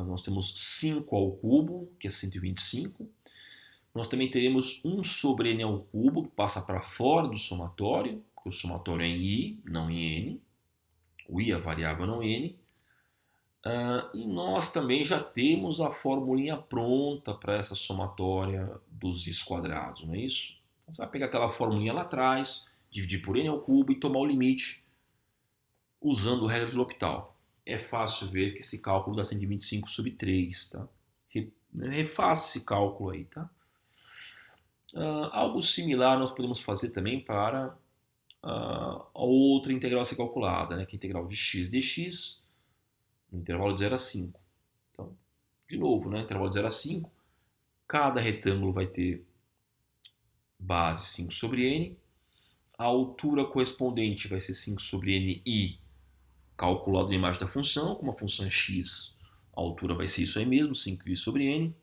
nós temos 5 ao cubo, que é 125. Nós também teremos 1 sobre n ao cubo, que passa para fora do somatório, porque o somatório é em i, não em n. O i é a variável, não n. E nós também já temos a formulinha pronta para essa somatória dos i², não é isso? Então, você vai pegar aquela formulinha lá atrás, dividir por n ao cubo e tomar o limite usando o regra de L'Hopital. É fácil ver que esse cálculo dá 125 sobre 3, tá? Refaça esse cálculo aí, tá? Algo similar nós podemos fazer também para a outra integral a ser calculada, né? Que é a integral de x dx no intervalo de 0 a 5. Então, de novo, né? Intervalo de 0 a 5, cada retângulo vai ter base 5 sobre n, a altura correspondente vai ser 5 sobre ni, calculado na imagem da função, como a função é x, a altura vai ser isso aí mesmo, 5i sobre n.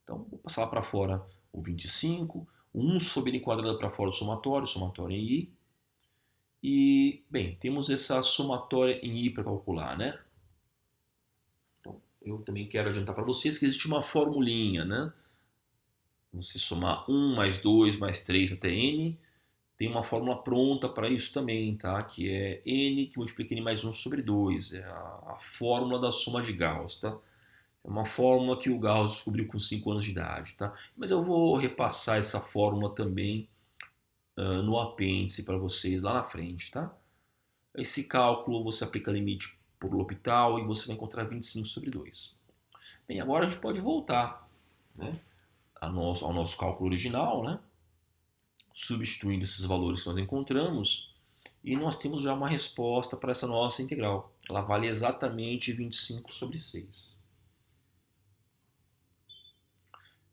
Então, vou passar lá para fora o 25, 1 sobre n quadrado para fora do somatório, somatório em i. E, bem, temos essa somatória em i para calcular, né? Então, eu também quero adiantar para vocês que existe uma formulinha, né? Você somar 1 mais 2 mais 3 até n, tem uma fórmula pronta para isso também, tá? Que é n que multiplica n mais 1 sobre 2. É a fórmula da soma de Gauss, tá? É uma fórmula que o Gauss descobriu com 5 anos de idade, tá? Mas eu vou repassar essa fórmula também no apêndice para vocês lá na frente, tá? Esse cálculo você aplica limite por L'Hopital e você vai encontrar 25 sobre 2. Bem, agora a gente pode voltar, né, ao nosso cálculo original, né? Substituindo esses valores que nós encontramos, e nós temos já uma resposta para essa nossa integral. Ela vale exatamente 25 sobre 6.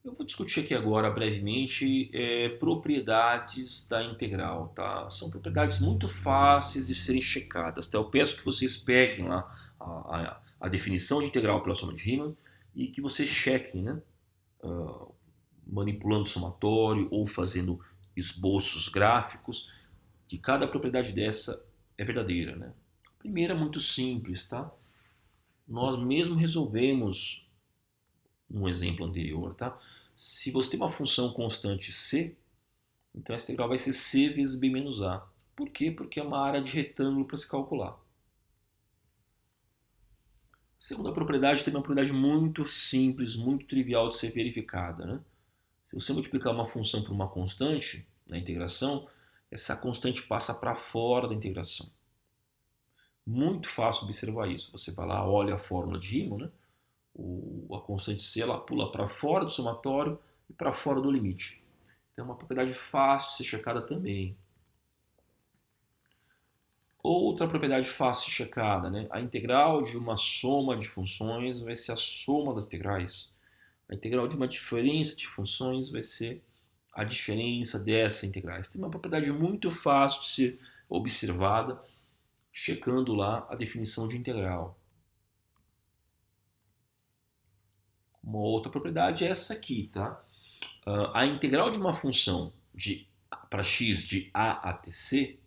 Eu vou discutir aqui agora brevemente propriedades da integral. Tá? São propriedades muito fáceis de serem checadas. Tá? Eu peço que vocês peguem lá a definição de integral pela soma de Riemann e que vocês chequem, né? Manipulando o somatório ou fazendo esboços gráficos, que cada propriedade dessa é verdadeira. Né? A primeira é muito simples. Tá? Nós mesmo resolvemos um exemplo anterior. Tá? Se você tem uma função constante c, então essa integral vai ser c vezes b menos a. Por quê? Porque é uma área de retângulo para se calcular. A segunda propriedade tem uma propriedade muito simples, muito trivial de ser verificada. Né? Se você multiplicar uma função por uma constante na integração, essa constante passa para fora da integração. Muito fácil observar isso. Você vai lá, olha a fórmula de Riemann, né? A constante c ela pula para fora do somatório e para fora do limite. Então é uma propriedade fácil de ser checada também. Outra propriedade fácil de checada, né? A integral de uma soma de funções vai ser a soma das integrais. A integral de uma diferença de funções vai ser a diferença dessas integrais. Tem uma propriedade muito fácil de ser observada, checando lá a definição de integral. Uma outra propriedade é essa aqui, tá? A integral de uma função para x de a até c,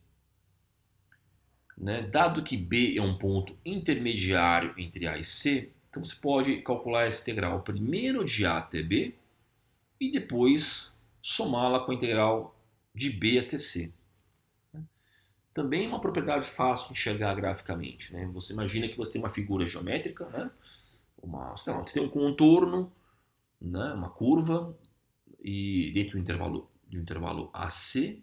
né, dado que b é um ponto intermediário entre a e c, então você pode calcular essa integral primeiro de a até b e depois somá-la com a integral de b até c. Também é uma propriedade fácil de enxergar graficamente. Né? Você imagina que você tem uma figura geométrica, né? Você tem um contorno, né? Uma curva, e dentro do intervalo AC.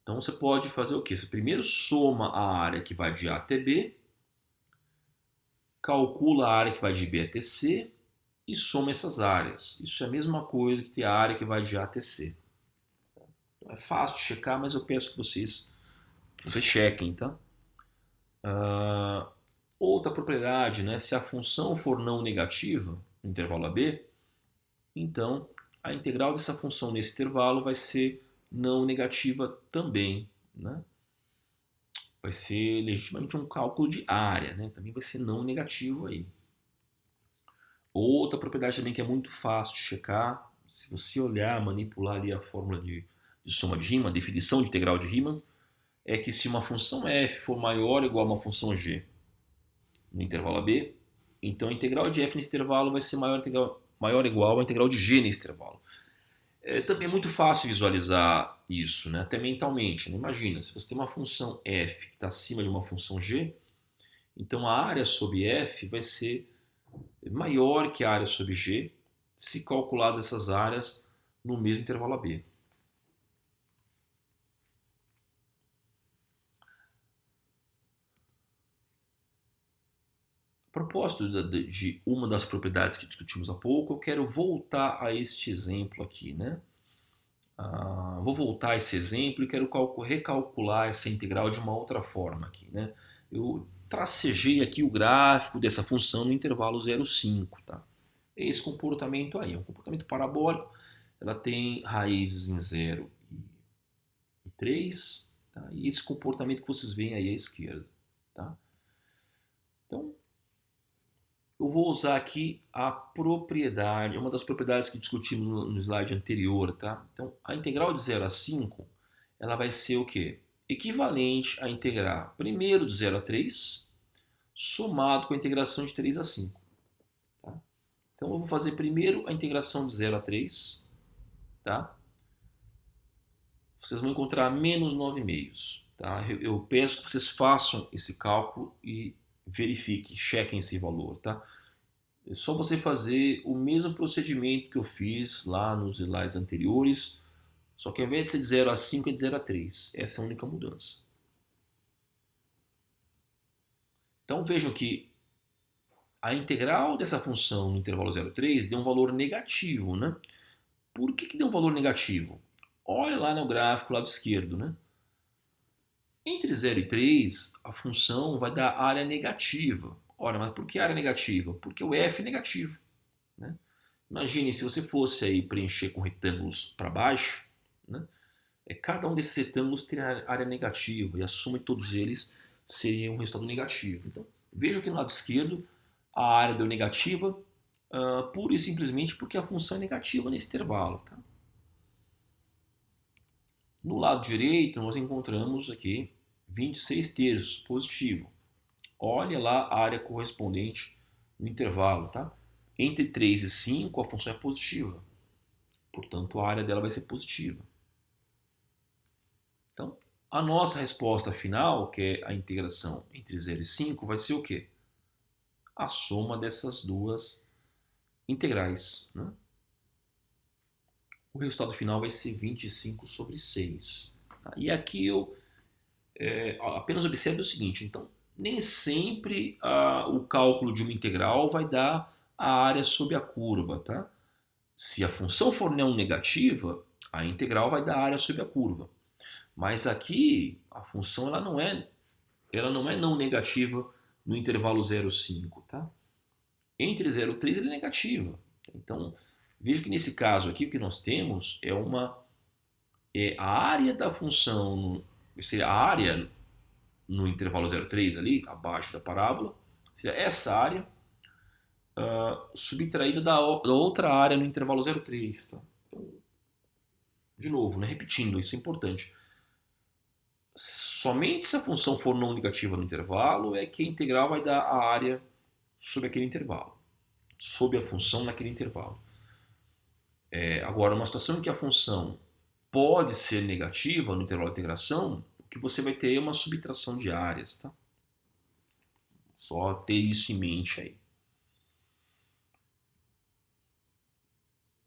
Então você pode fazer o quê? Você primeiro soma a área que vai de A até B, calcula a área que vai de B até C e soma essas áreas. Isso é a mesma coisa que ter a área que vai de A até C. Então, é fácil de checar, mas eu peço que vocês chequem, tá? Outra propriedade, né? Se a função for não negativa no intervalo AB, então a integral dessa função nesse intervalo vai ser não negativa também, né? Vai ser legitimamente um cálculo de área, né? Também vai ser não negativo aí. Outra propriedade também que é muito fácil de checar, se você olhar, manipular ali a fórmula de soma de Riemann, a definição de integral de Riemann, é que se uma função f for maior ou igual a uma função g no intervalo AB, então a integral de f nesse intervalo vai ser maior ou igual à integral de g nesse intervalo. Também é muito fácil visualizar isso, né? Até mentalmente. Né? Imagina, se você tem uma função f que está acima de uma função g, então a área sobre f vai ser maior que a área sobre g se calculadas essas áreas no mesmo intervalo AB. A propósito de uma das propriedades que discutimos há pouco, eu quero voltar a este exemplo aqui, né? Vou voltar a esse exemplo e quero recalcular essa integral de uma outra forma aqui, né? Eu tracejei aqui o gráfico dessa função no intervalo 0,5, tá? Esse comportamento aí é um comportamento parabólico, ela tem raízes em 0 e 3, tá? E esse comportamento que vocês veem aí à esquerda, tá? Então, eu eu vou usar aqui a propriedade, uma das propriedades que discutimos no slide anterior, tá? Então, a integral de 0 a 5, ela vai ser o quê? Equivalente a integrar primeiro de 0 a 3, somado com a integração de 3 a 5. Tá? Então, eu vou fazer primeiro a integração de 0 a 3, tá? Vocês vão encontrar menos 9 meios. Tá? Eu peço que vocês façam esse cálculo e verifiquem, chequem esse valor. Tá? É só você fazer o mesmo procedimento que eu fiz lá nos slides anteriores, só que ao invés de ser de 0 a 5 é de 0 a 3. Essa é a única mudança. Então vejam que a integral dessa função no intervalo 0 a 3 deu um valor negativo. Né? Por que deu um valor negativo? Olha lá no gráfico lado esquerdo. Né? Entre 0 e 3, a função vai dar área negativa. Ora, mas por que área negativa? Porque o f é negativo. Né? Imagine se você fosse aí preencher com retângulos para baixo, né? Cada um desses retângulos teria área negativa e a soma de todos eles seria um resultado negativo. Então, vejam que no lado esquerdo a área deu negativa pura e simplesmente porque a função é negativa nesse intervalo. Tá? No lado direito, nós encontramos aqui 26 terços, positivo. Olha lá a área correspondente no intervalo. Tá? Entre 3 e 5, a função é positiva. Portanto, a área dela vai ser positiva. Então, a nossa resposta final, que é a integração entre 0 e 5, vai ser o quê? A soma dessas duas integrais. Né? O resultado final vai ser 25 sobre 6. Tá? E aqui eu apenas observe o seguinte, então, nem sempre o cálculo de uma integral vai dar a área sobre a curva. Tá? Se a função for não negativa, a integral vai dar a área sobre a curva. Mas aqui a função ela não é não negativa no intervalo 0 e 5. Tá? Entre 0 e 3 ela é negativa. Então, veja que nesse caso aqui o que nós temos é a área da função, seria a área no intervalo 0 e 3 ali, abaixo da parábola, seria essa área subtraída da outra área no intervalo 0 e 3. Tá? Então, de novo, né, repetindo, isso é importante. Somente se a função for não negativa no intervalo é que a integral vai dar a área sobre aquele intervalo, sobre a função naquele intervalo. Agora, uma situação em que a função pode ser negativa no intervalo de integração, o que você vai ter é uma subtração de áreas. Tá? Só ter isso em mente aí.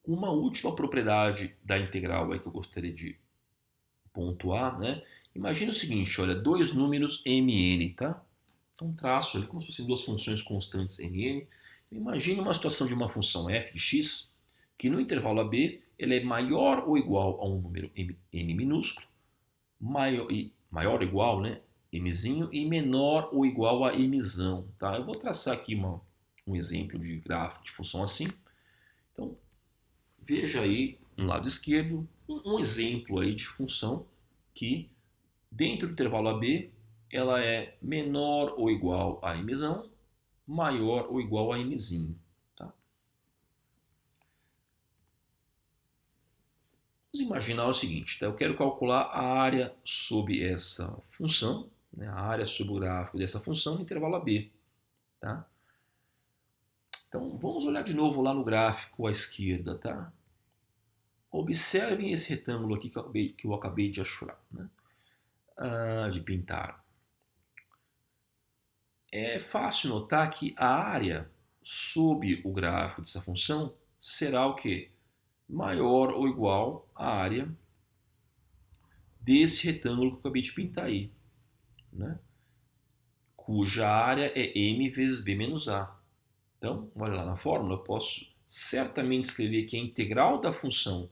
Uma última propriedade da integral aí que eu gostaria de pontuar, né? Imagina o seguinte, olha, dois números mn, tá? Então traço ali como se fossem duas funções constantes mn. Imagine uma situação de uma função f de x, que no intervalo AB ela é maior ou igual a um número n minúsculo, maior ou igual, né, mzinho, e menor ou igual a mzão. Tá? Eu vou traçar aqui um exemplo de gráfico de função assim. Então, veja aí no lado esquerdo um exemplo aí de função que dentro do intervalo AB ela é menor ou igual a mzão, maior ou igual a mzinho. Tá? Vamos imaginar o seguinte, tá? Eu quero calcular a área sobre essa função, né? A área sobre o gráfico dessa função no intervalo AB. Tá? Então vamos olhar de novo lá no gráfico à esquerda. Tá? Observem esse retângulo aqui que eu acabei de achar, né? De pintar. É fácil notar que a área sob o gráfico dessa função será o quê? Maior ou igual à área desse retângulo que eu acabei de pintar aí, né? Cuja área é m vezes b menos a. Então, olha lá na fórmula, eu posso certamente escrever que a integral da função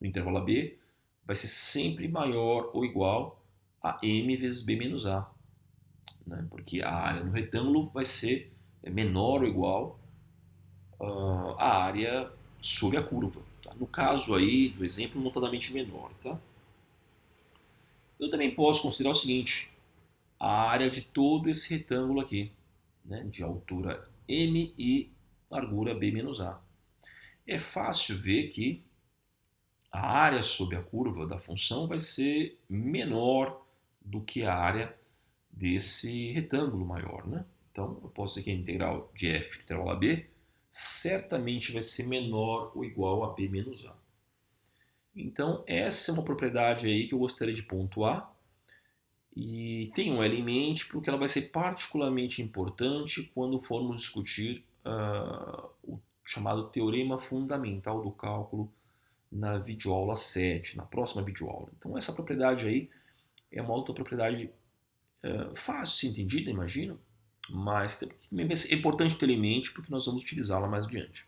no intervalo AB vai ser sempre maior ou igual a m vezes b menos a. Né? Porque a área no retângulo vai ser menor ou igual à área sobre a curva. Tá? No caso aí do exemplo, notadamente menor. Tá? Eu também posso considerar o seguinte, a área de todo esse retângulo aqui, né, de altura m e largura b menos a. É fácil ver que a área sobre a curva da função vai ser menor do que a área desse retângulo maior, né? Então, eu posso dizer que a integral de f integral a b certamente vai ser menor ou igual a b menos a. Então, essa é uma propriedade aí que eu gostaria de pontuar e tenham ela em mente porque ela vai ser particularmente importante quando formos discutir o chamado teorema fundamental do cálculo na videoaula 7, na próxima videoaula. Então, essa propriedade aí é uma outra propriedade fácil de ser entendida, imagino, mas que também vai ser importante ter em mente porque nós vamos utilizá-la mais adiante.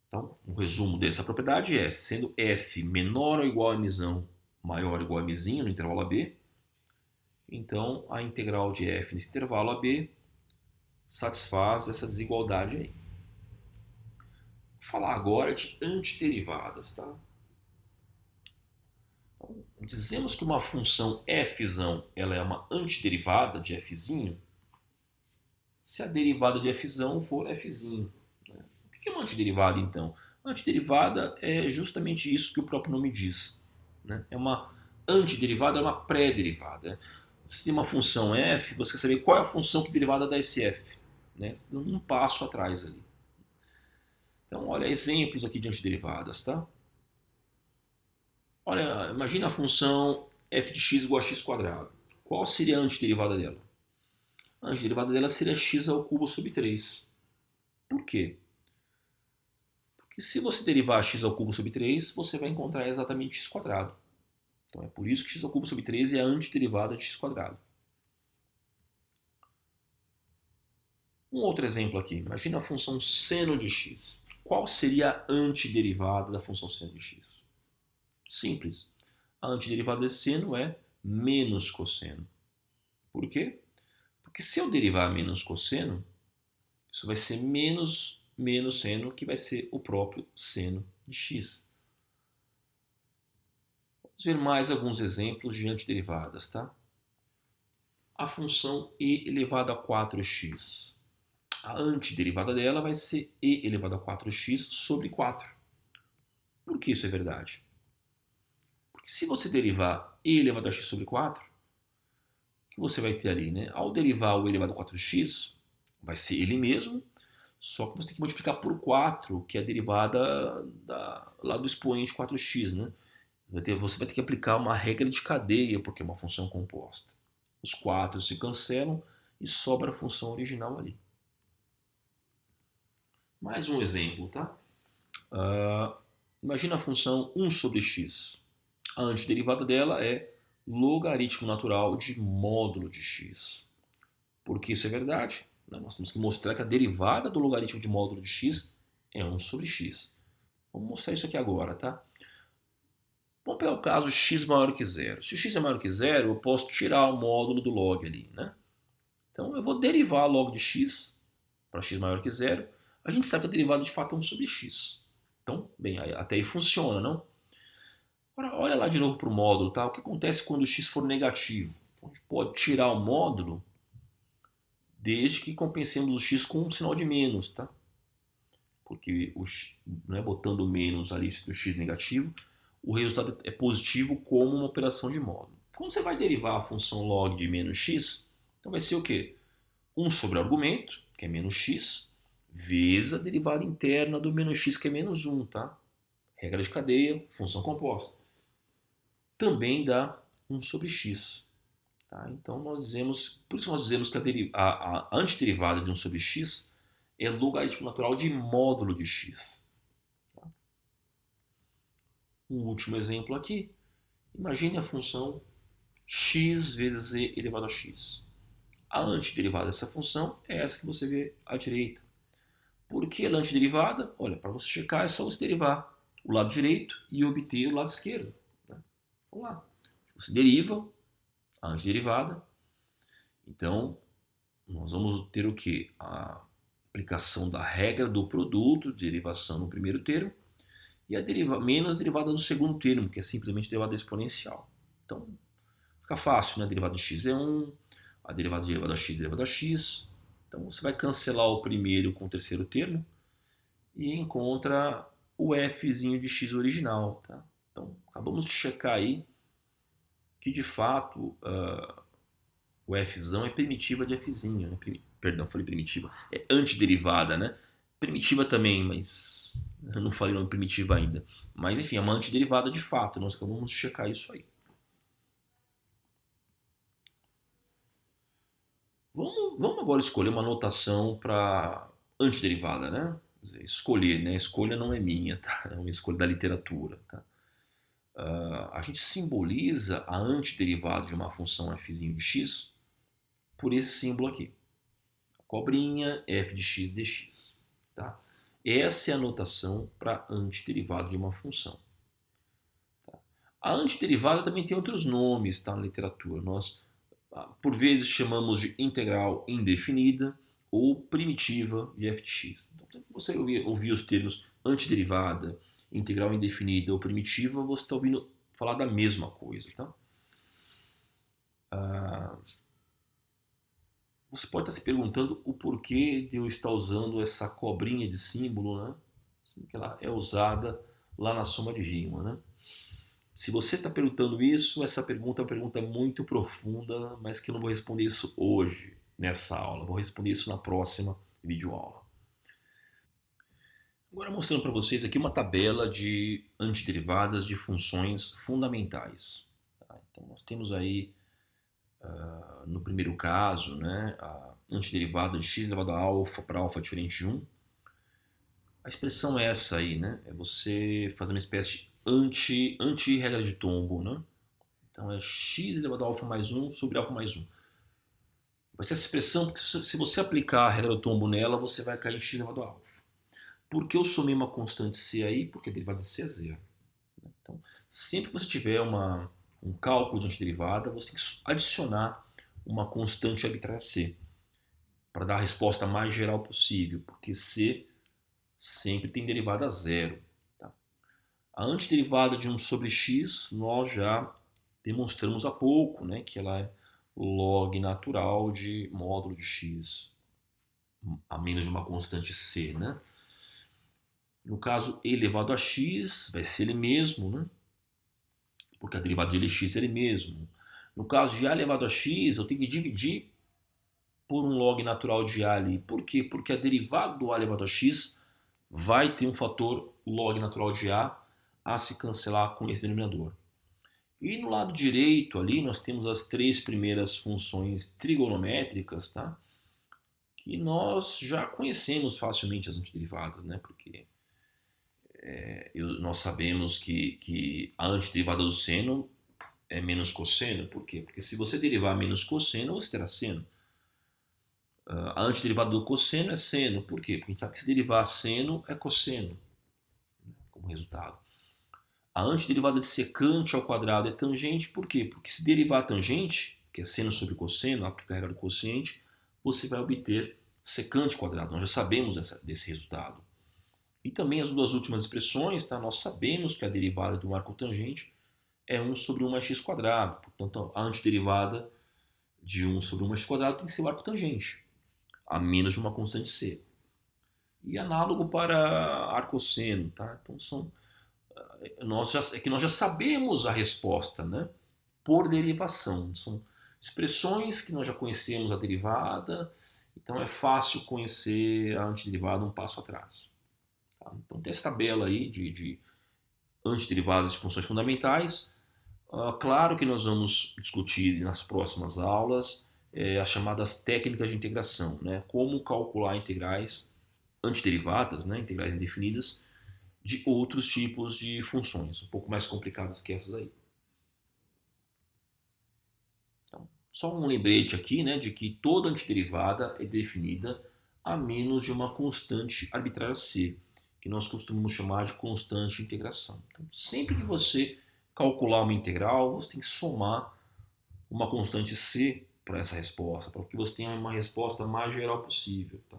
Então, o resumo dessa propriedade é, sendo f menor ou igual a mzão maior ou igual a mzinho no intervalo AB, então a integral de f nesse intervalo AB satisfaz essa desigualdade aí. Vou falar agora de antiderivadas, tá? Então, dizemos que uma função f ela é uma antiderivada de f se a derivada de f for f. Né? O que é uma antiderivada, então? A antiderivada é justamente isso que o próprio nome diz. Né? É uma antiderivada, é uma pré-derivada. Se tem uma função f, você quer saber qual é a função que derivada dá esse f. Né? Um passo atrás ali. Então, olha exemplos aqui de antiderivadas, tá? Olha, imagina a função f de x igual a x quadrado. Qual seria a antiderivada dela? A antiderivada dela seria x ao cubo sobre 3. Por quê? Porque se você derivar x ao cubo sobre 3, você vai encontrar exatamente x quadrado. Então é por isso que x ao cubo sobre 3 é a antiderivada de x quadrado. Um outro exemplo aqui. Imagina a função seno de x. Qual seria a antiderivada da função seno de x? Simples. A antiderivada de seno é menos cosseno. Por quê? Porque se eu derivar menos cosseno, isso vai ser menos seno, que vai ser o próprio seno de x. Vamos ver mais alguns exemplos de antiderivadas, tá? A função e elevado a 4x. A antiderivada dela vai ser e elevado a 4x sobre 4. Por que isso é verdade? Porque se você derivar e elevado a x sobre 4, o que você vai ter ali, né? Ao derivar o e elevado a 4x, vai ser ele mesmo, só que você tem que multiplicar por 4, que é a derivada lá do expoente 4x, né? Você vai ter que aplicar uma regra de cadeia, porque é uma função composta. Os 4 se cancelam e sobra a função original ali. Mais um exemplo, tá? Imagina a função 1 sobre x. A antiderivada dela é logaritmo natural de módulo de x. Por que isso é verdade? Nós temos que mostrar que a derivada do logaritmo de módulo de x é 1 sobre x. Vamos mostrar isso aqui agora, tá? Vamos pegar o caso x maior que zero. Se x é maior que zero, eu posso tirar o módulo do log ali, né? Então eu vou derivar log de x para x maior que zero. A gente sabe que a derivada de fato é 1 sobre x. Então, bem, até aí funciona, não? Agora, olha lá de novo para o módulo, tá? O que acontece quando o x for negativo? A gente pode tirar o módulo desde que compensemos o x com um sinal de menos, tá? Porque botando menos ali do x negativo, o resultado é positivo como uma operação de módulo. Quando você vai derivar a função log de menos x, então vai ser o quê? 1 sobre o argumento, que é menos x, vezes a derivada interna do menos x, que é menos 1, tá? Regra de cadeia, função composta. Também dá 1 sobre x. Tá? Então nós dizemos, por isso nós dizemos que a antiderivada de 1 sobre x é logaritmo natural de módulo de x. Tá? Um último exemplo aqui. Imagine a função x vezes e elevado a x. A antiderivada dessa função é essa que você vê à direita. Por que ela é antiderivada? Olha, para você checar é só você derivar o lado direito e obter o lado esquerdo. Tá? Vamos lá. Você deriva a antiderivada. Então, nós vamos ter o que? A aplicação da regra do produto de derivação no primeiro termo e menos a derivada do segundo termo, que é simplesmente a derivada exponencial. Então, fica fácil, né? A derivada de x é 1, a derivada de elevado a x elevado a x. Então você vai cancelar o primeiro com o terceiro termo e encontra o fzinho de x original. Tá? Então acabamos de checar aí que de fato o fzão é primitiva de fzinho. Né? Perdão, falei primitiva. É antiderivada, né? Primitiva também, mas eu não falei o nome primitiva ainda. Mas enfim, é uma antiderivada de fato. Nós acabamos de checar isso aí. Vamos agora escolher uma notação para antiderivada, né? Quer dizer, escolher, né? A escolha não é minha, tá? É uma escolha da literatura, tá? A gente simboliza a antiderivada de uma função f de x por esse símbolo aqui. A cobrinha f de x dx, tá? Essa é a notação para antiderivada de uma função. Tá? A antiderivada também tem outros nomes, tá? Na literatura. Nós por vezes chamamos de integral indefinida ou primitiva de f de x. Então, se você ouvir os termos antiderivada, integral indefinida ou primitiva, você está ouvindo falar da mesma coisa. Tá? Você pode estar se perguntando o porquê de eu estar usando essa cobrinha de símbolo, né? Que ela é usada lá na soma de Riemann, né? Se você está perguntando isso, essa pergunta é uma pergunta muito profunda, mas que eu não vou responder isso hoje, nessa aula. Vou responder isso na próxima videoaula. Agora mostrando para vocês aqui uma tabela de antiderivadas de funções fundamentais. Tá? Então nós temos aí, no primeiro caso, né, a antiderivada de x elevado a alfa para alfa diferente de 1. A expressão é essa aí, né? É você fazer uma espécie de anti-regra de Tombo, né? Então é x elevado a alfa mais 1 sobre alfa mais 1. Vai ser essa expressão, porque se você aplicar a regra do tombo nela, você vai cair em x elevado a alfa. Por que eu somei uma constante c aí? Porque a derivada de c é zero. Então, sempre que você tiver um cálculo de antiderivada, você tem que adicionar uma constante arbitrária c, para dar a resposta mais geral possível, porque c sempre tem derivada zero. Tá? A antiderivada de 1 sobre x, nós já demonstramos há pouco, né, que ela é log natural de módulo de x, a menos de uma constante c. Né? No caso, e elevado a x vai ser ele mesmo, né? Porque a derivada de lx é ele mesmo. No caso de a elevado a x, eu tenho que dividir por um log natural de a ali. Por quê? Porque a derivada do a elevado a x vai ter um fator log natural de a se cancelar com esse denominador. E no lado direito ali nós temos as três primeiras funções trigonométricas, tá? Que nós já conhecemos facilmente as antiderivadas, né? Porque nós sabemos que a antiderivada do seno é menos cosseno. Por quê? Porque se você derivar menos cosseno, você terá seno. A antiderivada do cosseno é seno. Por quê? Porque a gente sabe que se derivar seno é cosseno, como resultado. A antiderivada de secante ao quadrado é tangente. Por quê? Porque se derivar a tangente, que é seno sobre cosseno, aplicar a regra do quociente, você vai obter secante quadrado. Nós já sabemos desse resultado. E também as duas últimas expressões, tá? Nós sabemos que a derivada de um arco tangente é 1 sobre 1 mais x quadrado. Portanto, a antiderivada de 1 sobre 1 mais x quadrado tem que ser o arco tangente, a menos de uma constante c. E análogo para arcosseno. Tá? Então, nós já sabemos a resposta, né? Por derivação. São expressões que nós já conhecemos a derivada, então é fácil conhecer a antiderivada um passo atrás. Tá? Então tem essa tabela aí de antiderivadas de funções fundamentais. Claro que nós vamos discutir nas próximas aulas as chamadas técnicas de integração, né? Como calcular integrais antiderivadas, né? Integrais indefinidas, de outros tipos de funções, um pouco mais complicadas que essas aí. Então, só um lembrete aqui, né, de que toda antiderivada é definida a menos de uma constante arbitrária c, que nós costumamos chamar de constante de integração. Então, sempre que você calcular uma integral, você tem que somar uma constante c para essa resposta, para que você tenha uma resposta mais geral possível. Tá?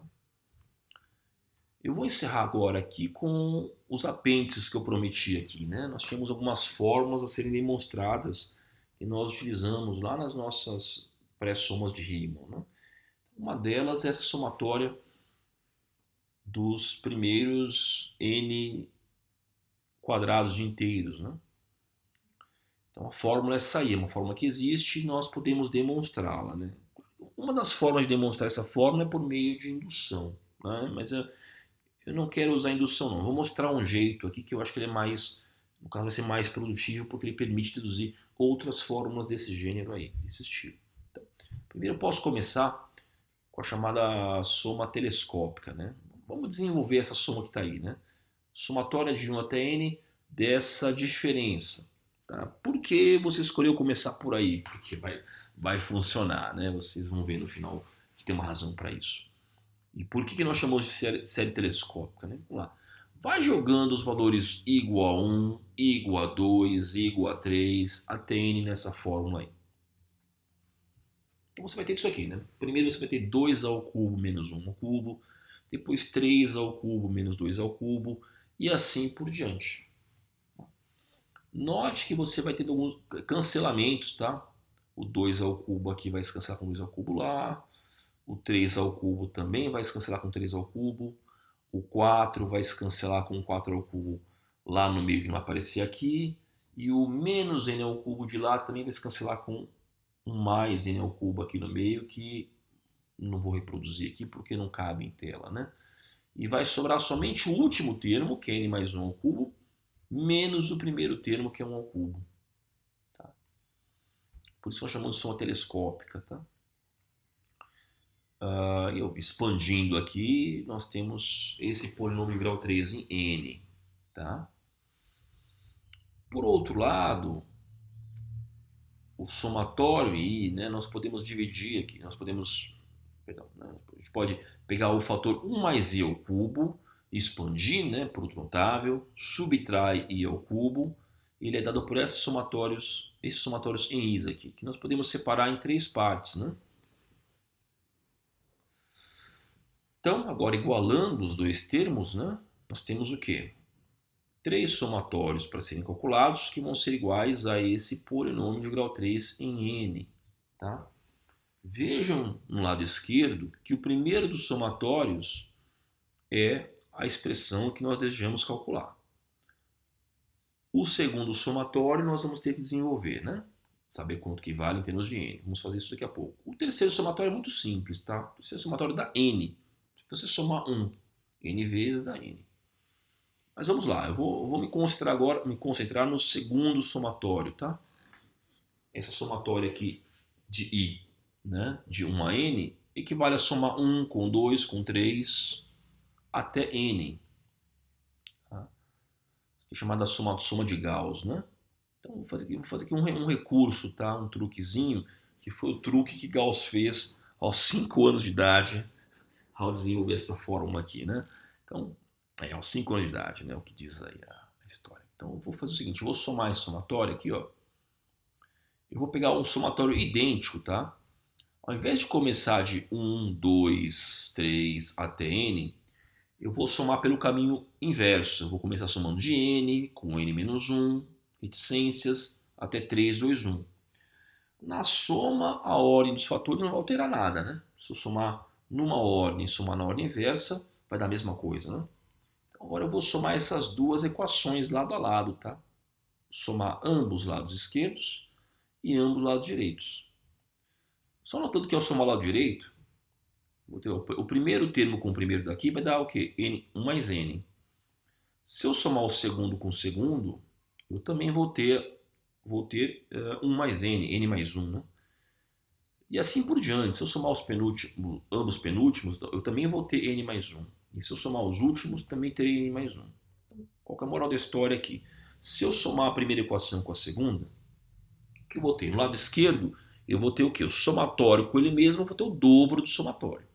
Eu vou encerrar agora aqui com os apêndices que eu prometi aqui. Né? Nós tínhamos algumas fórmulas a serem demonstradas que nós utilizamos lá nas nossas pré-somas de Riemann, né? Uma delas é essa somatória dos primeiros n quadrados de inteiros, né? Então a fórmula é essa aí, é uma fórmula que existe e nós podemos demonstrá-la, né? Uma das formas de demonstrar essa fórmula é por meio de indução, né? Mas eu não quero usar indução não, eu vou mostrar um jeito aqui que eu acho que ele é mais, no caso vai ser mais produtivo porque ele permite deduzir outras fórmulas desse gênero aí, desse estilo. Então, primeiro eu posso começar com a chamada soma telescópica, né? Vamos desenvolver essa soma que está aí, né? Somatória de 1 até n dessa diferença. Tá? Por que você escolheu começar por aí? Porque vai funcionar, né? Vocês vão ver no final que tem uma razão para isso. E por que nós chamamos de série telescópica? Né? Vamos lá. Vai jogando os valores igual a 1, igual a 2, igual a 3, até n nessa fórmula aí. Então você vai ter isso aqui, né? Primeiro você vai ter 2 ao cubo menos 1 ao cubo, depois 3 ao cubo menos 2 ao cubo, e assim por diante. Note que você vai ter alguns cancelamentos, tá? O 2 ao cubo aqui vai se cancelar com 2 ao cubo lá, o 3 ao cubo também vai se cancelar com 3 ao cubo, o 4 vai se cancelar com 4 ao cubo lá no meio que não vai aparecer aqui, e o menos n ao cubo de lá também vai se cancelar com um mais n ao cubo aqui no meio, que não vou reproduzir aqui porque não cabe em tela, né? E vai sobrar somente o último termo, que é n mais 1 ao cubo, menos o primeiro termo, que é 1 ao cubo. Tá? Por isso nós chamamos de soma telescópica. Tá? Eu expandindo aqui, nós temos esse polinômio de grau 3 em n. Tá? Por outro lado, o somatório i, né, nós podemos dividir aqui, nós podemos, perdão, né, a gente pode pegar o fator 1 mais i ao cubo, expandir, né, por outro notável, subtrai i ao cubo, ele é dado por esses somatórios em i's aqui, que nós podemos separar em 3 partes, né? Então, agora igualando os dois termos, né, nós temos o quê? 3 somatórios para serem calculados que vão ser iguais a esse polinômio de grau 3 em n. Tá? Vejam no lado esquerdo que o primeiro dos somatórios é a expressão que nós desejamos calcular. O segundo somatório nós vamos ter que desenvolver, né? Saber quanto que vale em termos de n. Vamos fazer isso daqui a pouco. O terceiro somatório é muito simples, tá? O terceiro somatório dá n. Se você somar 1, n vezes dá n. Mas vamos lá, eu vou me concentrar no segundo somatório, tá? Essa somatória aqui de i, né, de 1 a n, equivale a somar 1 com 2, com 3, até n. Tá? É chamada soma de Gauss, né? Então vou fazer aqui um recurso, tá? Um truquezinho, que foi o truque que Gauss fez aos 5 anos de idade, ao desenvolver essa fórmula aqui, né? Então, aos 5 anos de idade, né? O que diz aí a história. Então eu vou fazer o seguinte, eu vou somar esse somatório aqui, ó. Eu vou pegar um somatório idêntico, tá? Ao invés de começar de 1, 2, 3 até n, eu vou somar pelo caminho inverso. Eu vou começar somando de n, com n menos 1, reticências, até 3, 2, 1. Na soma, a ordem dos fatores não vai alterar nada, né? Se eu somar numa ordem e somar na ordem inversa, vai dar a mesma coisa, né? Então, agora eu vou somar essas duas equações lado a lado, tá? Somar ambos os lados esquerdos e ambos os lados direitos. Só notando que ao somar o lado direito, vou ter o primeiro termo com o primeiro daqui vai dar o quê? 1 mais n. Se eu somar o segundo com o segundo, eu também vou ter 1 mais n mais 1, né? E assim por diante. Se eu somar ambos penúltimos, eu também vou ter n mais 1. E se eu somar os últimos, também terei n mais 1. Então, qual é a moral da história aqui? Se eu somar a primeira equação com a segunda, o que eu vou ter? No lado esquerdo, eu vou ter o quê? O somatório com ele mesmo, eu vou ter o dobro do somatório.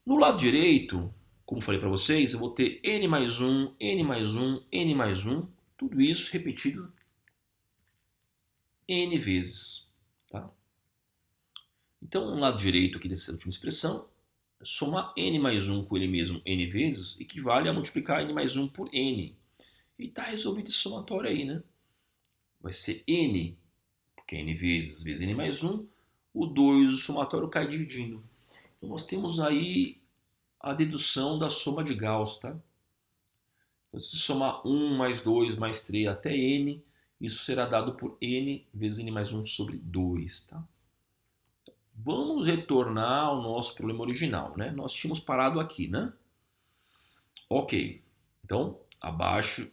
No lado direito, como falei para vocês, eu vou ter n mais 1, n mais 1, n mais 1, tudo isso repetido n vezes. Tá? Então, no lado direito aqui dessa última expressão, somar n mais 1 com ele mesmo n vezes equivale a multiplicar n mais 1 por n. E está resolvido esse somatório aí, né? Vai ser n, porque é n vezes n mais 1, o 2, o somatório cai dividindo. Então nós temos aí a dedução da soma de Gauss, tá? Então, se somar 1 mais 2 mais 3 até n, isso será dado por n vezes n mais 1 sobre 2, tá? Vamos retornar ao nosso problema original, né? Nós tínhamos parado aqui, né? Ok, então abaixo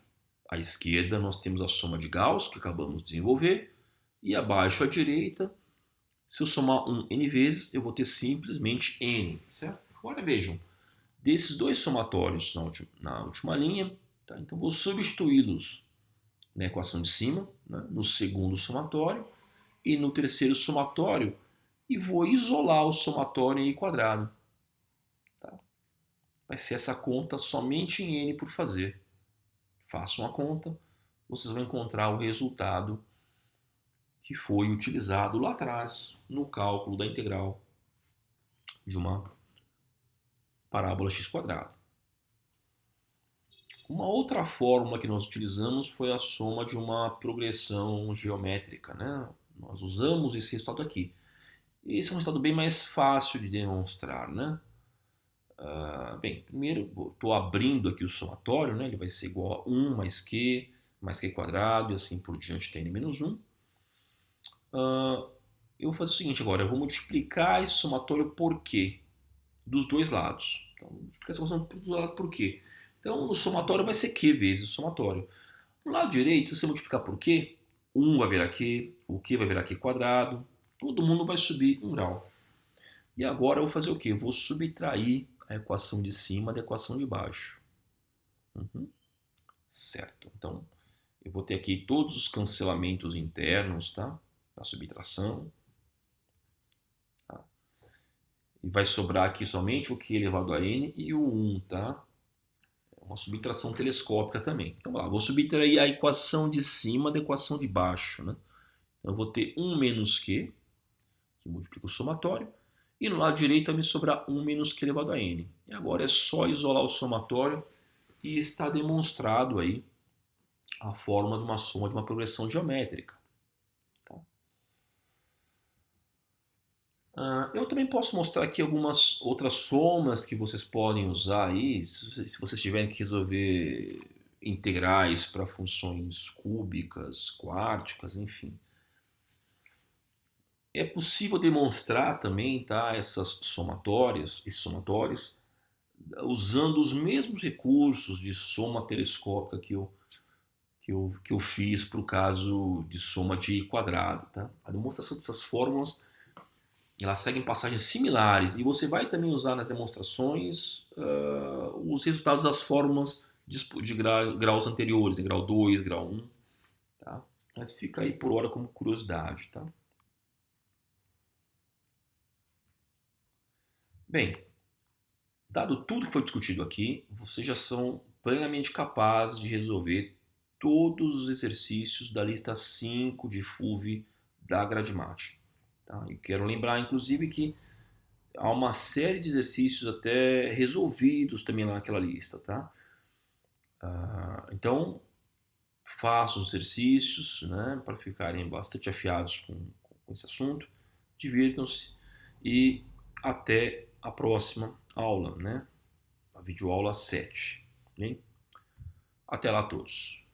à esquerda nós temos a soma de Gauss, que acabamos de desenvolver, e abaixo à direita, se eu somar um n vezes, eu vou ter simplesmente n, certo? Agora vejam, desses dois somatórios na última linha, tá? Então vou substituí-los na equação de cima, né? No segundo somatório, e no terceiro somatório, e vou isolar o somatório em i quadrado. Tá? Vai ser essa conta somente em n por fazer. Façam a conta, vocês vão encontrar o resultado que foi utilizado lá atrás no cálculo da integral de uma parábola x². Uma outra fórmula que nós utilizamos foi a soma de uma progressão geométrica, né? Nós usamos esse resultado aqui. Esse é um resultado bem mais fácil de demonstrar, né? Bem, primeiro estou abrindo aqui o somatório, né? Ele vai ser igual a 1 mais q quadrado e assim por diante, tem n menos 1. Eu vou fazer o seguinte agora, eu vou multiplicar esse somatório por quê? Dos dois lados. Então, multiplicação dos dois lados por quê? Então, no somatório vai ser q vezes o somatório. No lado direito, se você multiplicar por q, 1 vai virar q, o q vai virar q quadrado, todo mundo vai subir 1 grau. E agora eu vou fazer o quê? Eu vou subtrair a equação de cima da equação de baixo. Certo. Então, eu vou ter aqui todos os cancelamentos internos, tá? Da subtração. Tá? E vai sobrar aqui somente o q elevado a n e o 1, tá? É uma subtração telescópica também. Então, lá, vou subtrair a equação de cima da equação de baixo, né? Então, eu vou ter 1 menos q, que multiplica o somatório, e no lado direito vai me sobrar 1 menos q elevado a n. E agora é só isolar o somatório e está demonstrado aí a forma de uma soma de uma progressão geométrica. Tá? Eu também posso mostrar aqui algumas outras somas que vocês podem usar aí, se vocês tiverem que resolver integrais para funções cúbicas, quárticas, enfim. É possível demonstrar também, tá, esses somatórios, usando os mesmos recursos de soma telescópica que eu fiz para o caso de soma de i quadrado. Tá? A demonstração dessas fórmulas, elas seguem passagens similares e você vai também usar nas demonstrações os resultados das fórmulas de graus anteriores, de grau 2, grau 1. Tá? Mas fica aí por hora como curiosidade. Tá? Bem, dado tudo que foi discutido aqui, vocês já são plenamente capazes de resolver todos os exercícios da lista 5 de FUV da GradeMat. Tá? E quero lembrar, inclusive, que há uma série de exercícios até resolvidos também lá naquela lista. Tá? Então, façam os exercícios, né, para ficarem bastante afiados com esse assunto. Divirtam-se e até a próxima aula, né? A videoaula 7. Bem? Até lá a todos.